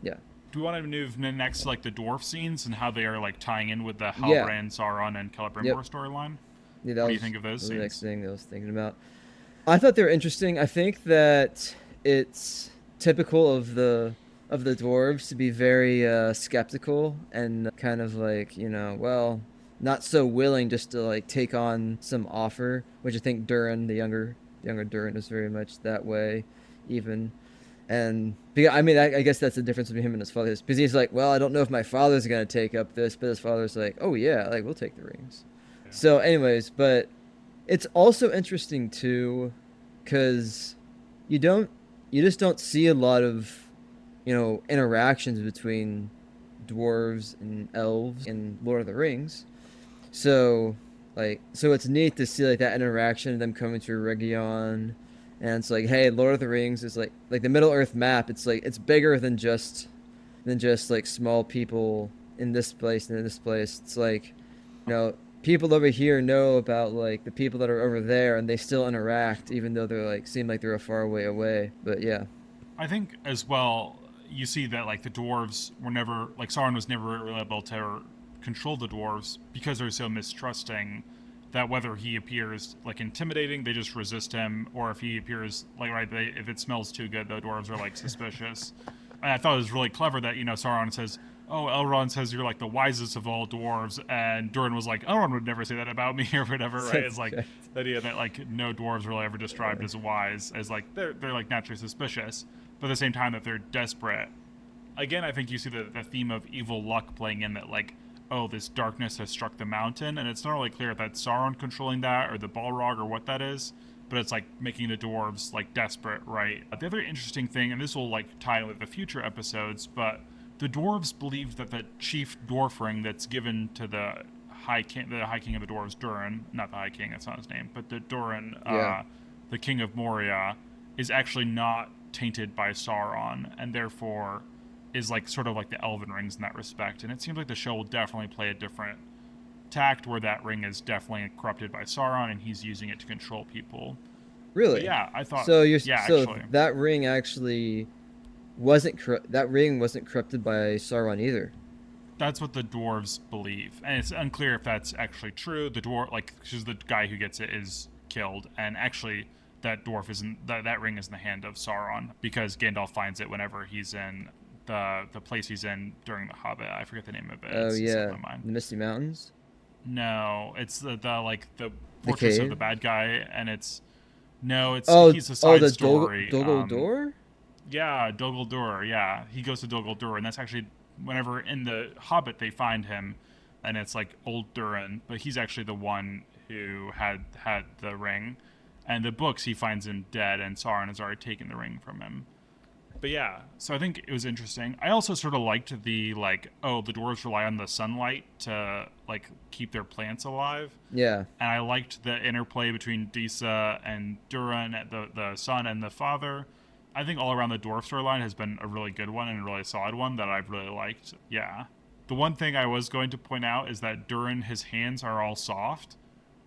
Yeah. Do we want to move next to like the dwarf scenes and how they are like tying in with the Yeah. Halbrand, Sauron, and Yep. Celebrimbor storyline? Yeah. What do you think of those That was the next scenes? thing that I was thinking about. I thought they were interesting. I think that it's typical of the dwarves to be very skeptical and kind of like, you know, well, not so willing just to like take on some offer, which I think Durin, the younger Durin, is very much that way, even. And I mean, I guess that's the difference between him and his father, because he's like, well, I don't know if my father's gonna take up this, but his father's like, oh yeah, like we'll take the rings. Yeah. So, anyways, but it's also interesting too, because you don't, you just don't see a lot of, you know, interactions between dwarves and elves in Lord of the Rings. So, so it's neat to see like that interaction, them coming to a region, and it's like, hey, Lord of the Rings is like the Middle Earth map. It's like it's bigger than just like small people in this place and in this place. It's like, you know, people over here know about like the people that are over there, and they still interact even though they're like seem like they're a far way away. But yeah, I think as well, you see that like the dwarves were never like Sauron was never really able to control the dwarves because they're so mistrusting that whether he appears like intimidating, they just resist him, or if he appears like right, if it smells too good, the dwarves are like suspicious. And I thought it was really clever that Sauron says, "Oh, Elrond says you're like the wisest of all dwarves," and Durin was like, "Elrond would never say that about me," or whatever. Right? It's like the idea that like no dwarves really ever described as wise, as like they're like naturally suspicious, but at the same time that they're desperate. Again, I think you see the theme of evil luck playing in that like, oh, this darkness has struck the mountain, and it's not really clear if that's Sauron controlling that or the Balrog or what that is, but it's like making the dwarves like desperate, right? The other interesting thing, and this will like tie in with the future episodes, but the dwarves believe that the chief dwarf ring that's given to the high king of the dwarves, Durin, not the high king, that's not his name, but the Durin, yeah, the king of Moria, is actually not tainted by Sauron, and therefore is like sort of like the elven rings in that respect. And it seems like the show will definitely play a different tact where that ring is definitely corrupted by Sauron and he's using it to control people. But really. yeah, I thought, So you're yeah, so actually, that ring actually that ring wasn't corrupted by Sauron either. That's what the dwarves believe, and it's unclear if that's actually true. The dwarf, like, because the guy who gets it is killed, and actually, that dwarf isn't that ring is in the hand of Sauron because Gandalf finds it whenever he's in the place he's in during the Hobbit. I forget the name of it. Oh It's slipped yeah, my mind. the Misty Mountains, No, it's the like the the fortress of the cave. bad guy, and it's no, it's Oh, he's a oh, side the story. Dol Door. Yeah, Dol Guldur. Yeah, he goes to Dol Guldur, and that's actually whenever in the Hobbit they find him, and it's like old Durin, but he's actually the one who had the ring. And the books he finds him dead, and Sauron has already taken the ring from him. But yeah, so I think it was interesting. I also sort of liked the like, oh, the dwarves rely on the sunlight to like keep their plants alive, Yeah. and I liked the interplay between Disa and Durin, the son and the father. I think all around the dwarf storyline has been a really good one and a really solid one that I've really liked. Yeah. The one thing I was going to point out is that Durin, his hands are all soft,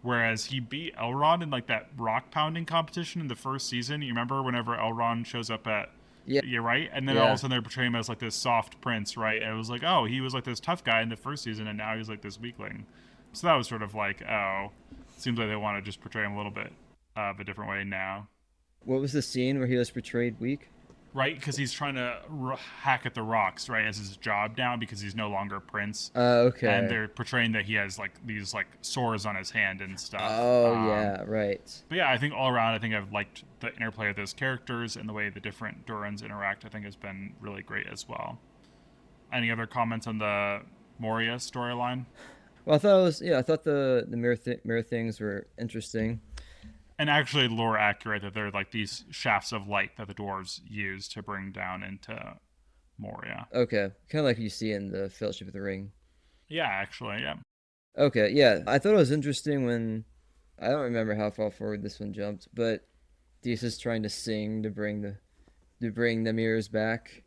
whereas he beat Elrond in like that rock pounding competition in the first season. You remember whenever Elrond shows up at Yeah. you're right, and then all of a Yeah. sudden they're portraying him as like this soft prince, right? And it was like, oh, he was like this tough guy in the first season, and now he's like this weakling. So that was sort of like, oh, seems like they want to just portray him a little bit of a different way now, What was the scene where he was portrayed weak? right? Because he's trying to hack at the rocks, right, as his job now because he's no longer prince, and Okay. they're portraying that he has like these like sores on his hand and stuff. Oh yeah, right. But yeah, I think all around, I think I've liked the interplay of those characters and the way the different Durans interact. I think has been really great as well. Any other comments on the Moria storyline? Well, I thought it was yeah. I thought the mirror things were interesting. And actually, lore accurate that they're like these shafts of light that the dwarves use to bring down into Moria. Okay, kind of like you see in the Fellowship of the Ring. Yeah, actually, yeah. Okay, yeah, I thought it was interesting when I don't remember how far forward this one jumped, but Deesa's trying to sing to bring the mirrors back,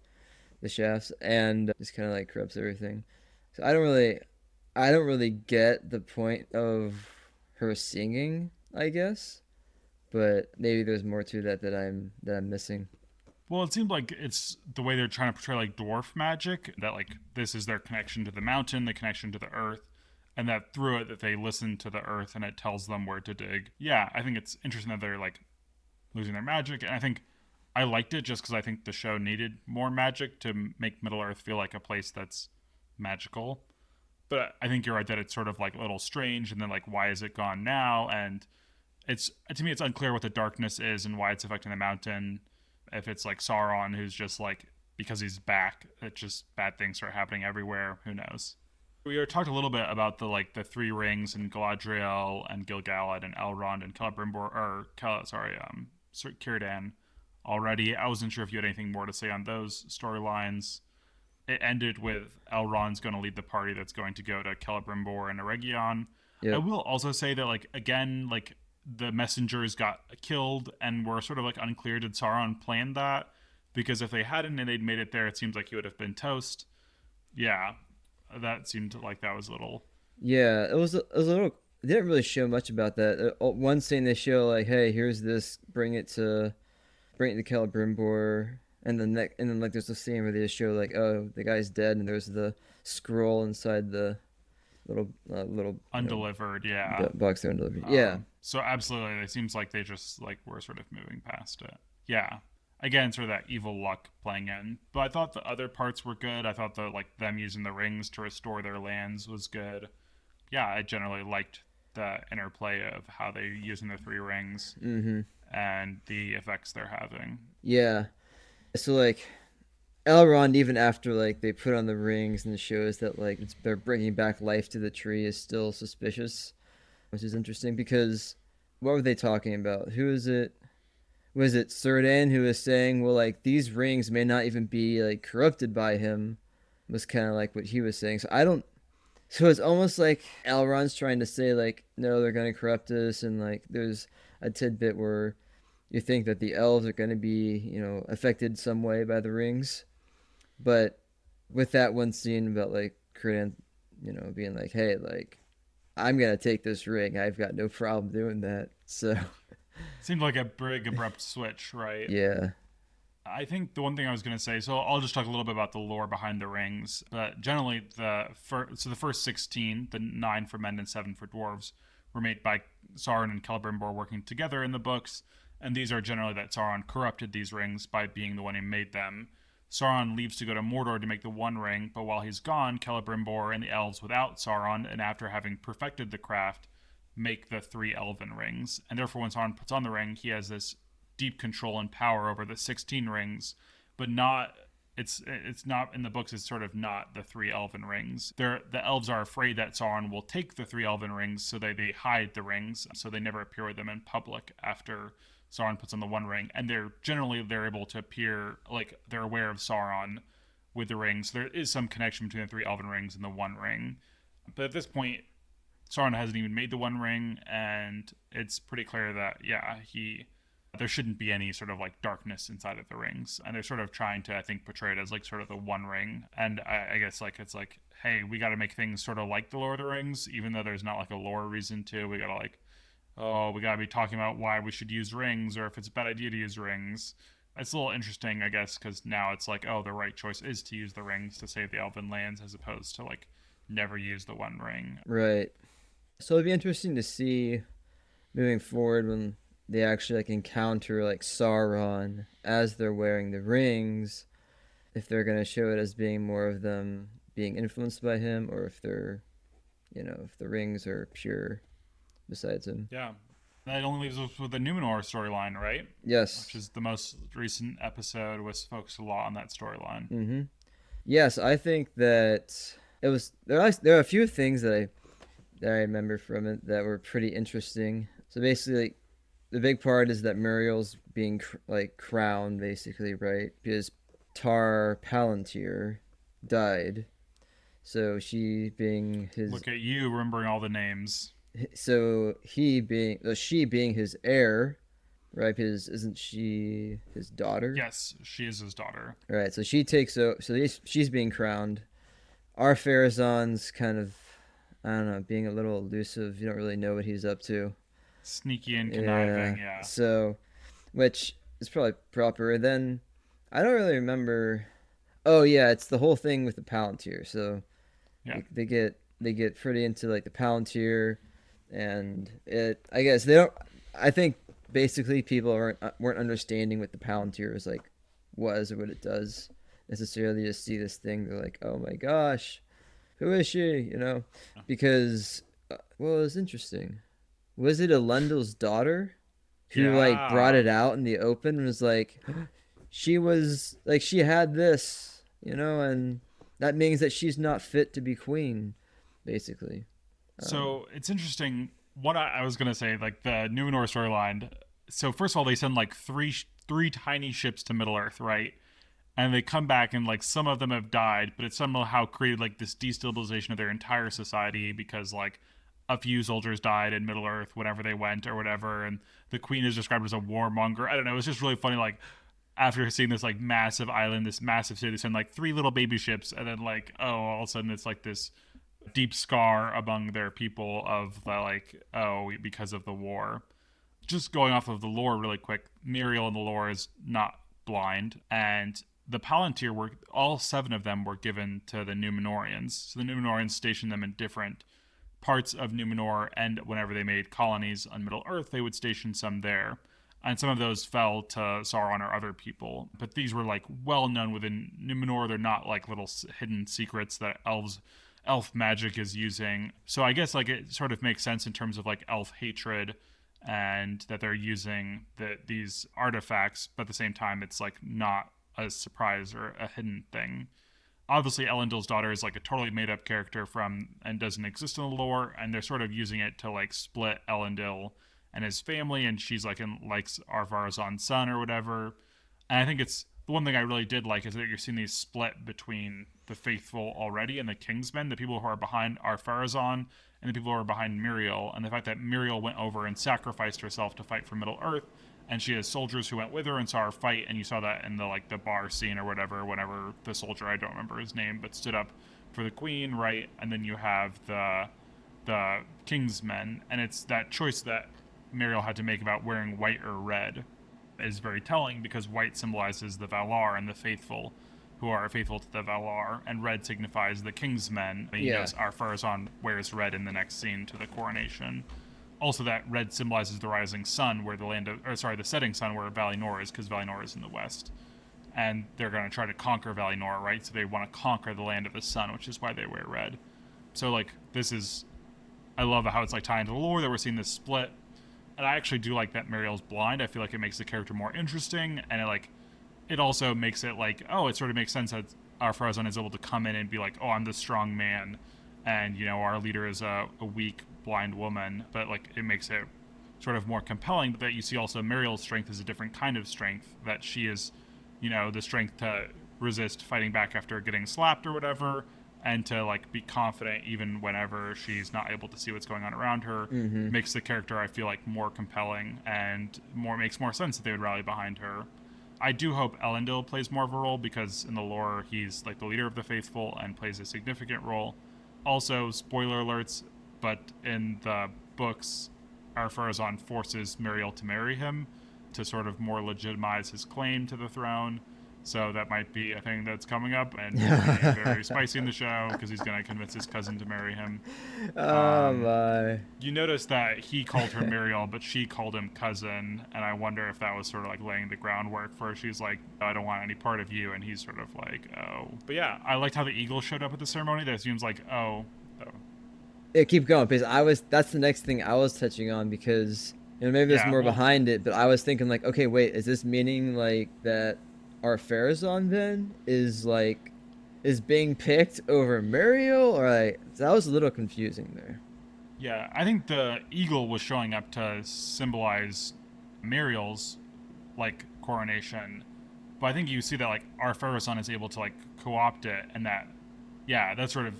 the shafts, and just kind of like corrupts everything. So I don't really get the point of her singing, I guess, but maybe there's more to that I'm missing. Well, it seemed like it's the way they're trying to portray like dwarf magic, that like this is their connection to the mountain, the connection to the earth, and that through it that they listen to the earth and it tells them where to dig. Yeah, I think it's interesting that they're like losing their magic, and I think I liked it just because I think the show needed more magic to make Middle Earth feel like a place that's magical. But I think you're right that it's sort of like a little strange, and then like why is it gone now? And it's to me it's unclear what the darkness is and why it's affecting the mountain. If it's like Sauron, who's just like because he's back, it just bad things start happening everywhere. Who knows? We talked a little bit about the like the three rings and Galadriel and Gil-Galad and Elrond and Celebrimbor or Cirdan already. I wasn't sure if you had anything more to say on those storylines. It ended with Elrond's going to lead the party that's going to go to Celebrimbor and Eregion. I Yep. will also say that like again like the messengers got killed and were sort of like unclear. Did Sauron plan that? Because if they hadn't and they'd made it there, it seems like he would have been toast. Yeah, that seemed like that was a little. Yeah, it was a little. They didn't really show much about that. One scene they show like, hey, here's this, bring it to Celebrimbor, and then like there's a scene where they just show like, oh, the guy's dead, and there's the scroll inside the little Undelivered, yeah. box there delivery. Yeah, So absolutely, it seems like they just like were sort of moving past it. Yeah. Again, sort of that evil luck playing in. But I thought the other parts were good. I thought the like them using the rings to restore their lands was good. Yeah, I generally liked the interplay of how they're using the three rings mm-hmm, and the effects they're having. yeah. So like Elrond, even after like they put on the rings and it shows that like they're bringing back life to the tree, is still suspicious, which is interesting because what were they talking about? Who is it? Was it Cirdan who was saying, well, like these rings may not even be like corrupted by him? Was kind of like what he was saying. So I don't. So it's almost like Elrond's trying to say like, no, they're gonna corrupt us, and like there's a tidbit where you think that the elves are gonna be, affected some way by the rings, but with that one scene about like Credence, being like, hey, like I'm gonna take this ring. I've got no problem doing that. So Seemed like a big abrupt switch, right? yeah, I think the one thing I was going to say, so I'll just talk a little bit about the lore behind the rings. But generally, the first 16, the 9 for men and 7 for dwarves, were made by Sauron and Celebrimbor working together in the books. And these are generally that Sauron corrupted these rings by being the one who made them. Sauron leaves to go to Mordor to make the One Ring, but while he's gone, Celebrimbor and the elves without Sauron, and after having perfected the craft, make the 3 elven rings. And therefore, when Sauron puts on the ring, he has this deep control and power over the 16 rings, but not it's not in the books. It's sort of not the 3 elven rings. The elves are afraid that Sauron will take the 3 elven rings, so they hide the rings, so they never appear with them in public after Sauron puts on the One Ring. And they're able to appear like they're aware of Sauron with the rings. There is some connection between the 3 elven rings and the One Ring, but at this point, Sauron hasn't even made the One Ring, and it's pretty clear that he there shouldn't be any sort of like darkness inside of the rings, and they're sort of trying to, I think, portray it as like sort of the One Ring. And I guess like it's like, hey, we got to make things sort of like the Lord of the Rings, even though there's not like a lore reason to. We gotta like, oh, we gotta be talking about why we should use rings, or if it's a bad idea to use rings. It's a little interesting, I guess, because now it's like, oh, the right choice is to use the rings to save the elven lands, as opposed to like never use the One Ring. Right. So it'd be interesting to see moving forward when they actually like encounter like Sauron as they're wearing the rings, if they're gonna show it as being more of them being influenced by him, or if they're, if the rings are pure besides him. Yeah. That only leaves us with the Numenor storyline, right? Which Yes. is the most recent episode, was focused a lot on that storyline. Mm-hmm. Yes, I think that it was there are a few things that I remember from it that were pretty interesting. So basically, like, the big part is that Muriel's being like crowned, basically, right? Because Tar Palantir died, so she being his, Look at you remembering all the names. so she being his heir, right? Because isn't she his daughter? Yes, she is his daughter. Right. So she takes over. So she's being crowned. Our Farazan's kind of, I don't know, being a little elusive. You don't really know what he's up to. Sneaky and Yeah. conniving, yeah. So, which is probably proper. And then I don't really remember. Oh yeah, it's the whole thing with the Palantir. So Yeah. they get pretty into like the Palantir, and it. I guess they don't. I think basically people weren't understanding what the Palantir was or what it does necessarily. Just see this thing, they're like, oh my gosh, who is she? Because well, it was interesting. Was it Elendil's daughter who like brought Yeah. it out in the open and was like, she was like, she had this, and that means that she's not fit to be queen, basically. Um, So it's interesting. What I was gonna say, like the Numenor storyline. So first of all, they send like three tiny ships to Middle Earth, right? And they come back, and like some of them have died, but it somehow created like this destabilization of their entire society, because like a few soldiers died in Middle Earth whenever they went or whatever, and the queen is described as a warmonger. I don't know. It's just really funny. Like after seeing this like massive island, this massive city, they send like 3 little baby ships, and then like, oh, all of a sudden it's like this deep scar among their people of the like, oh, because of the war. Just going off of the lore really quick, Muriel in the lore is not blind, and the Palantir were, all 7 of them were given to the Numenorians. So the Numenorians stationed them in different parts of Numenor, and whenever they made colonies on Middle Earth, they would station some there. And some of those fell to Sauron or other people. But these were like well known within Numenor. They're not like little hidden secrets that elf magic is using. So I guess like it sort of makes sense in terms of like elf hatred, and that they're using these artifacts, but at the same time it's like not a surprise or a hidden thing. Obviously Elendil's daughter is like a totally made up character from and doesn't exist in the lore, and they're sort of using it to like split Elendil and his family, and she's like in likes Arvarazan's son or whatever. And I think it's the one thing I really did like is that you're seeing these split between the faithful already and the Kingsmen, the people who are behind Ar-Pharazôn and the people who are behind Muriel, and the fact that Muriel went over and sacrificed herself to fight for Middle Earth, and she has soldiers who went with her and saw her fight, and you saw that in the like the bar scene or whatever, whenever the soldier, I don't remember his name, but stood up for the queen, right? And then you have the Kingsmen, and it's that choice that Muriel had to make about wearing white or red. is very telling because white symbolizes the Valar and the faithful who are faithful to the Valar, and red signifies the king's men. You Yeah. notice Ar-Pharazôn wears red in the next scene to the coronation. Also, that red symbolizes the rising sun, where the setting sun, where Valinor is, because Valinor is in the west. And they're going to try to conquer Valinor, right? So they want to conquer the land of the sun, which is why they wear red. So, like, this is. I love how it's, like, tied into the lore that we're seeing this split. And I actually do like that Muriel's blind. I feel like it makes the character more interesting, and it also makes it like, oh, it sort of makes sense that Ar-Pharazôn is able to come in and be like, oh, I'm the strong man, and our leader is a weak blind woman. But like, it makes it sort of more compelling that you see also Muriel's strength is a different kind of strength, that she is, the strength to resist fighting back after getting slapped or whatever, and to like be confident even whenever she's not able to see what's going on around her. Mm-hmm. Makes the character, I feel like, more compelling, and makes more sense that they would rally behind her. I do hope Elendil plays more of a role, because in the lore he's like the leader of the faithful and plays a significant role. Also, spoiler alerts, but in the books, Ar-Pharazôn forces Muriel to marry him to sort of more legitimize his claim to the throne. So that might be a thing that's coming up and will be very spicy in the show, because he's going to convince his cousin to marry him. Oh my. You notice that he called her Muriel, but she called him cousin, and I wonder if that was sort of like laying the groundwork for her. She's like, I don't want any part of you, and he's sort of like, oh. But yeah, I liked how the eagle showed up at the ceremony. That seems like, oh. Yeah, keep going, because that's the next thing I was touching on, because maybe there's Yeah, more well, behind it, but I was thinking like, okay, wait, is this meaning like that our Pharazôn then is being picked over Muriel, or like that was a little confusing there. yeah, I think the eagle was showing up to symbolize Muriel's like coronation, but I think you see that like Ar-Pharazôn is able to like co-opt it, and that, yeah, that's sort of,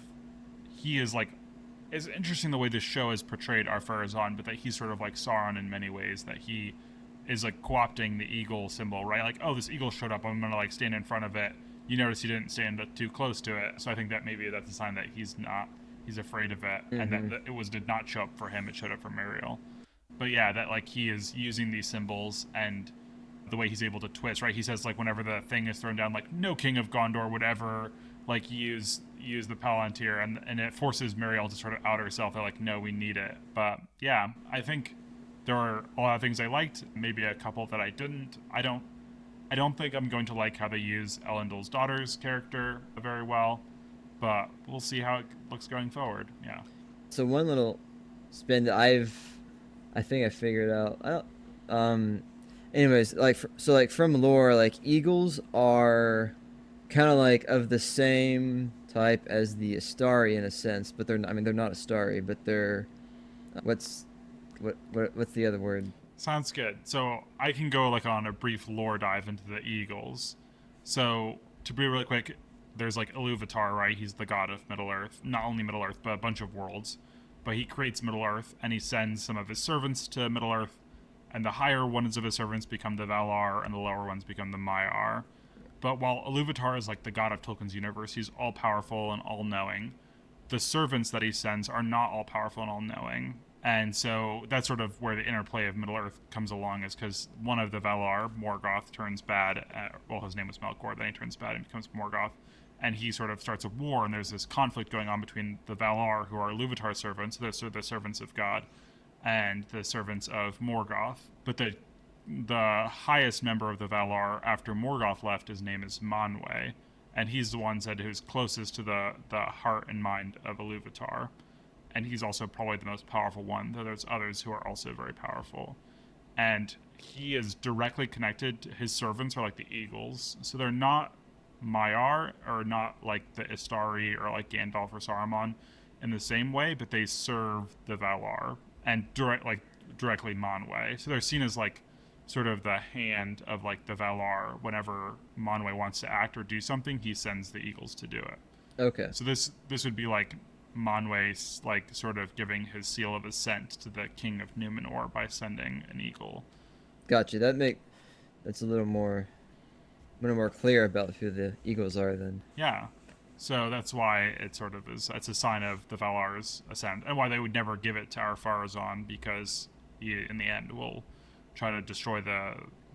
he is like, it's interesting the way this show has portrayed Ar-Pharazôn, but that he's sort of like Sauron in many ways, that he is like co-opting the eagle symbol, right? Like, oh, this eagle showed up, I'm gonna like stand in front of it. You notice he didn't stand too close to it, so I think that maybe that's a sign that he's afraid of it, and Mm-hmm. that it did not show up for him, it showed up for Muriel. But yeah, that like he is using these symbols, and the way he's able to twist, right? He says like whenever the thing is thrown down, like no king of Gondor would ever like use the Palantir, and it forces Muriel to sort of out herself. They're like, no, we need it. But yeah, I think there are a lot of things I liked, maybe a couple that I didn't. I don't think I'm going to like how they use Elendil's daughter's character very well, but we'll see how it looks going forward. Yeah. So one little spin that I think I figured out. I don't, anyways, so like from lore, like eagles are kind of like of the same type as the Astari in a sense, but they're not, I mean they're not Astari, but they're what's what's the other word? Sounds good. So I can go like on a brief lore dive into the Eagles. So to be really quick, there's like Iluvatar, right? He's the god of Middle Earth. Not only Middle Earth, but a bunch of worlds. But he creates Middle Earth, and he sends some of his servants to Middle Earth. And the higher ones of his servants become the Valar, and the lower ones become the Maiar. But while Iluvatar is like the god of Tolkien's universe, he's all powerful and all knowing. The servants that he sends are not all powerful and all knowing. And so that's sort of where the interplay of Middle Earth comes along, is because one of the Valar, Morgoth, turns bad. Well, his name was Melkor, then he turns bad and becomes Morgoth. And he sort of starts a war, and there's this conflict going on between the Valar, who are Iluvatar's servants, those are the servants of God, and the servants of Morgoth. But the highest member of the Valar after Morgoth left, his name is Manwë, and he's the one said who's closest to the heart and mind of Iluvatar, and he's also probably the most powerful one, though there's others who are also very powerful. And he is directly connected to his servants, are like the eagles, so they're not Maiar, or not like the Istari or like Gandalf or Saruman in the same way, but they serve the Valar, and directly Manwë. So they're seen as like sort of the hand of like the Valar. Whenever Manwë wants to act or do something, he sends the eagles to do it. Okay, So this would be like Manwë like sort of giving his seal of assent to the king of Numenor by sending an eagle. got you. That's a little more clear about who the eagles are then. Yeah. So that's why it sort of is. It's a sign of the Valar's ascent, and why they would never give it to Ar-Pharazôn, because he, in the end, will try to destroy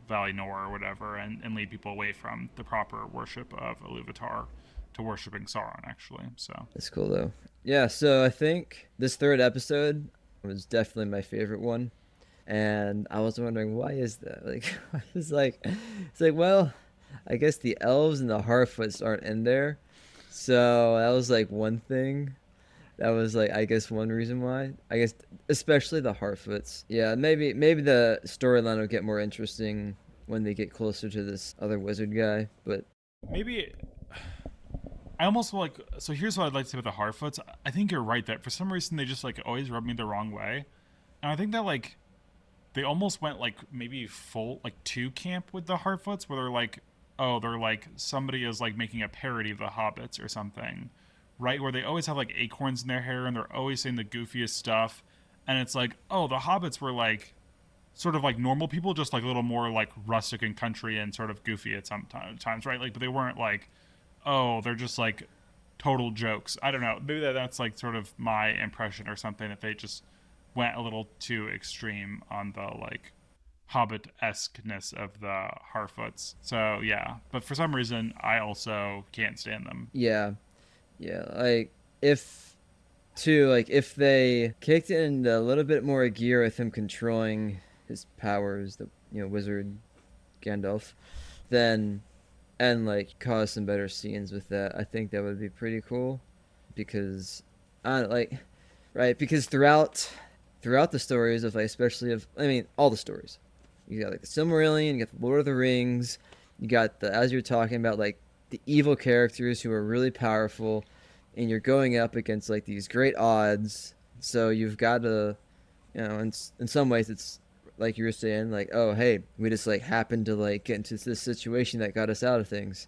Valinor or whatever, and lead people away from the proper worship of Iluvatar to worshiping Sauron, actually. So That's cool though. Yeah, so I think this third episode was definitely my favorite one. And I was wondering why is that? Like it's like well, I guess the elves and the Harfoots aren't in there. So that was like one thing. That was like I guess one reason why. I guess especially the Harfoots. Yeah, maybe the storyline will get more interesting when they get closer to this other wizard guy, but maybe I almost feel like, so here's what I'd like to say about the Harfoots. I think you're right that for some reason they just like always rub me the wrong way, and I think that like they almost went like maybe full like two camp with the Harfoots, where they're like, oh, they're like somebody is like making a parody of the Hobbits or something, right? Where they always have like acorns in their hair and they're always saying the goofiest stuff, and it's like, oh, the Hobbits were like sort of like normal people, just like a little more like rustic and country and sort of goofy at some times, right? Like, but they weren't like, oh, they're just like total jokes. I don't know. Maybe that's like sort of my impression or something, that they just went a little too extreme on the like Hobbit esqueness of the Harfoots. So yeah, but for some reason I also can't stand them. yeah. Yeah, like if too like if they kicked it into a little bit more gear with him controlling his powers, the wizard Gandalf, then and like cause some better scenes with that, I think that would be pretty cool because I don't like right because throughout the stories of like especially of I mean all the stories, you got like the Silmarillion, you got the Lord of the Rings, you got the as you're talking about like the evil characters who are really powerful, and you're going up against like these great odds. So you've got to, in some ways it's like you were saying, like oh hey, we just like happened to like get into this situation that got us out of things,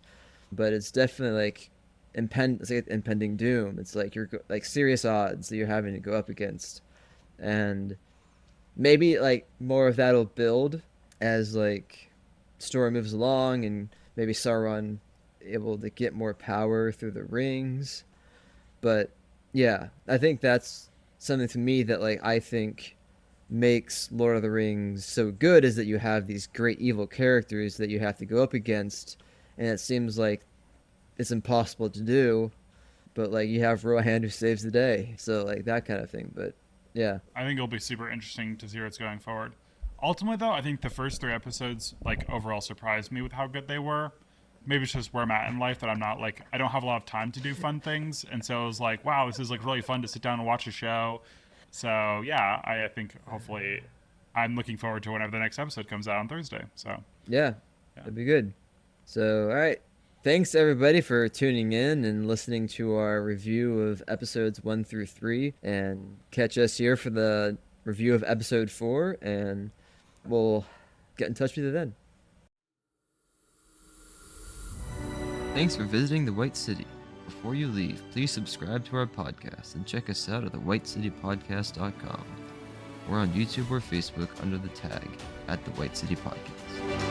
but it's definitely like it's like impending doom. It's like you're like serious odds that you're having to go up against, and maybe like more of that'll build as like story moves along, and maybe Sauron able to get more power through the rings. But yeah, I think that's something to me that like I think makes Lord of the Rings so good is that you have these great evil characters that you have to go up against, and it seems like it's impossible to do, but like you have Rohan who saves the day, so like that kind of thing. But yeah, I think it'll be super interesting to see where it's going forward. Ultimately, though, I think the first three episodes like overall surprised me with how good they were. Maybe it's just where I'm at in life, that I'm not like, I don't have a lot of time to do fun things, and so I was like, wow, this is like really fun to sit down and watch a show. So yeah, I think hopefully I'm looking forward to whenever the next episode comes out on Thursday. So yeah, yeah. that'd be good. So all right, thanks everybody for tuning in and listening to our review of episodes 1 through 3, and catch us here for the review of episode 4, and we'll get in touch with you then. Thanks for visiting the White City. Before you leave, please subscribe to our podcast and check us out at thewhitecitypodcast.com. We're on YouTube or Facebook under the tag @The White City Podcast.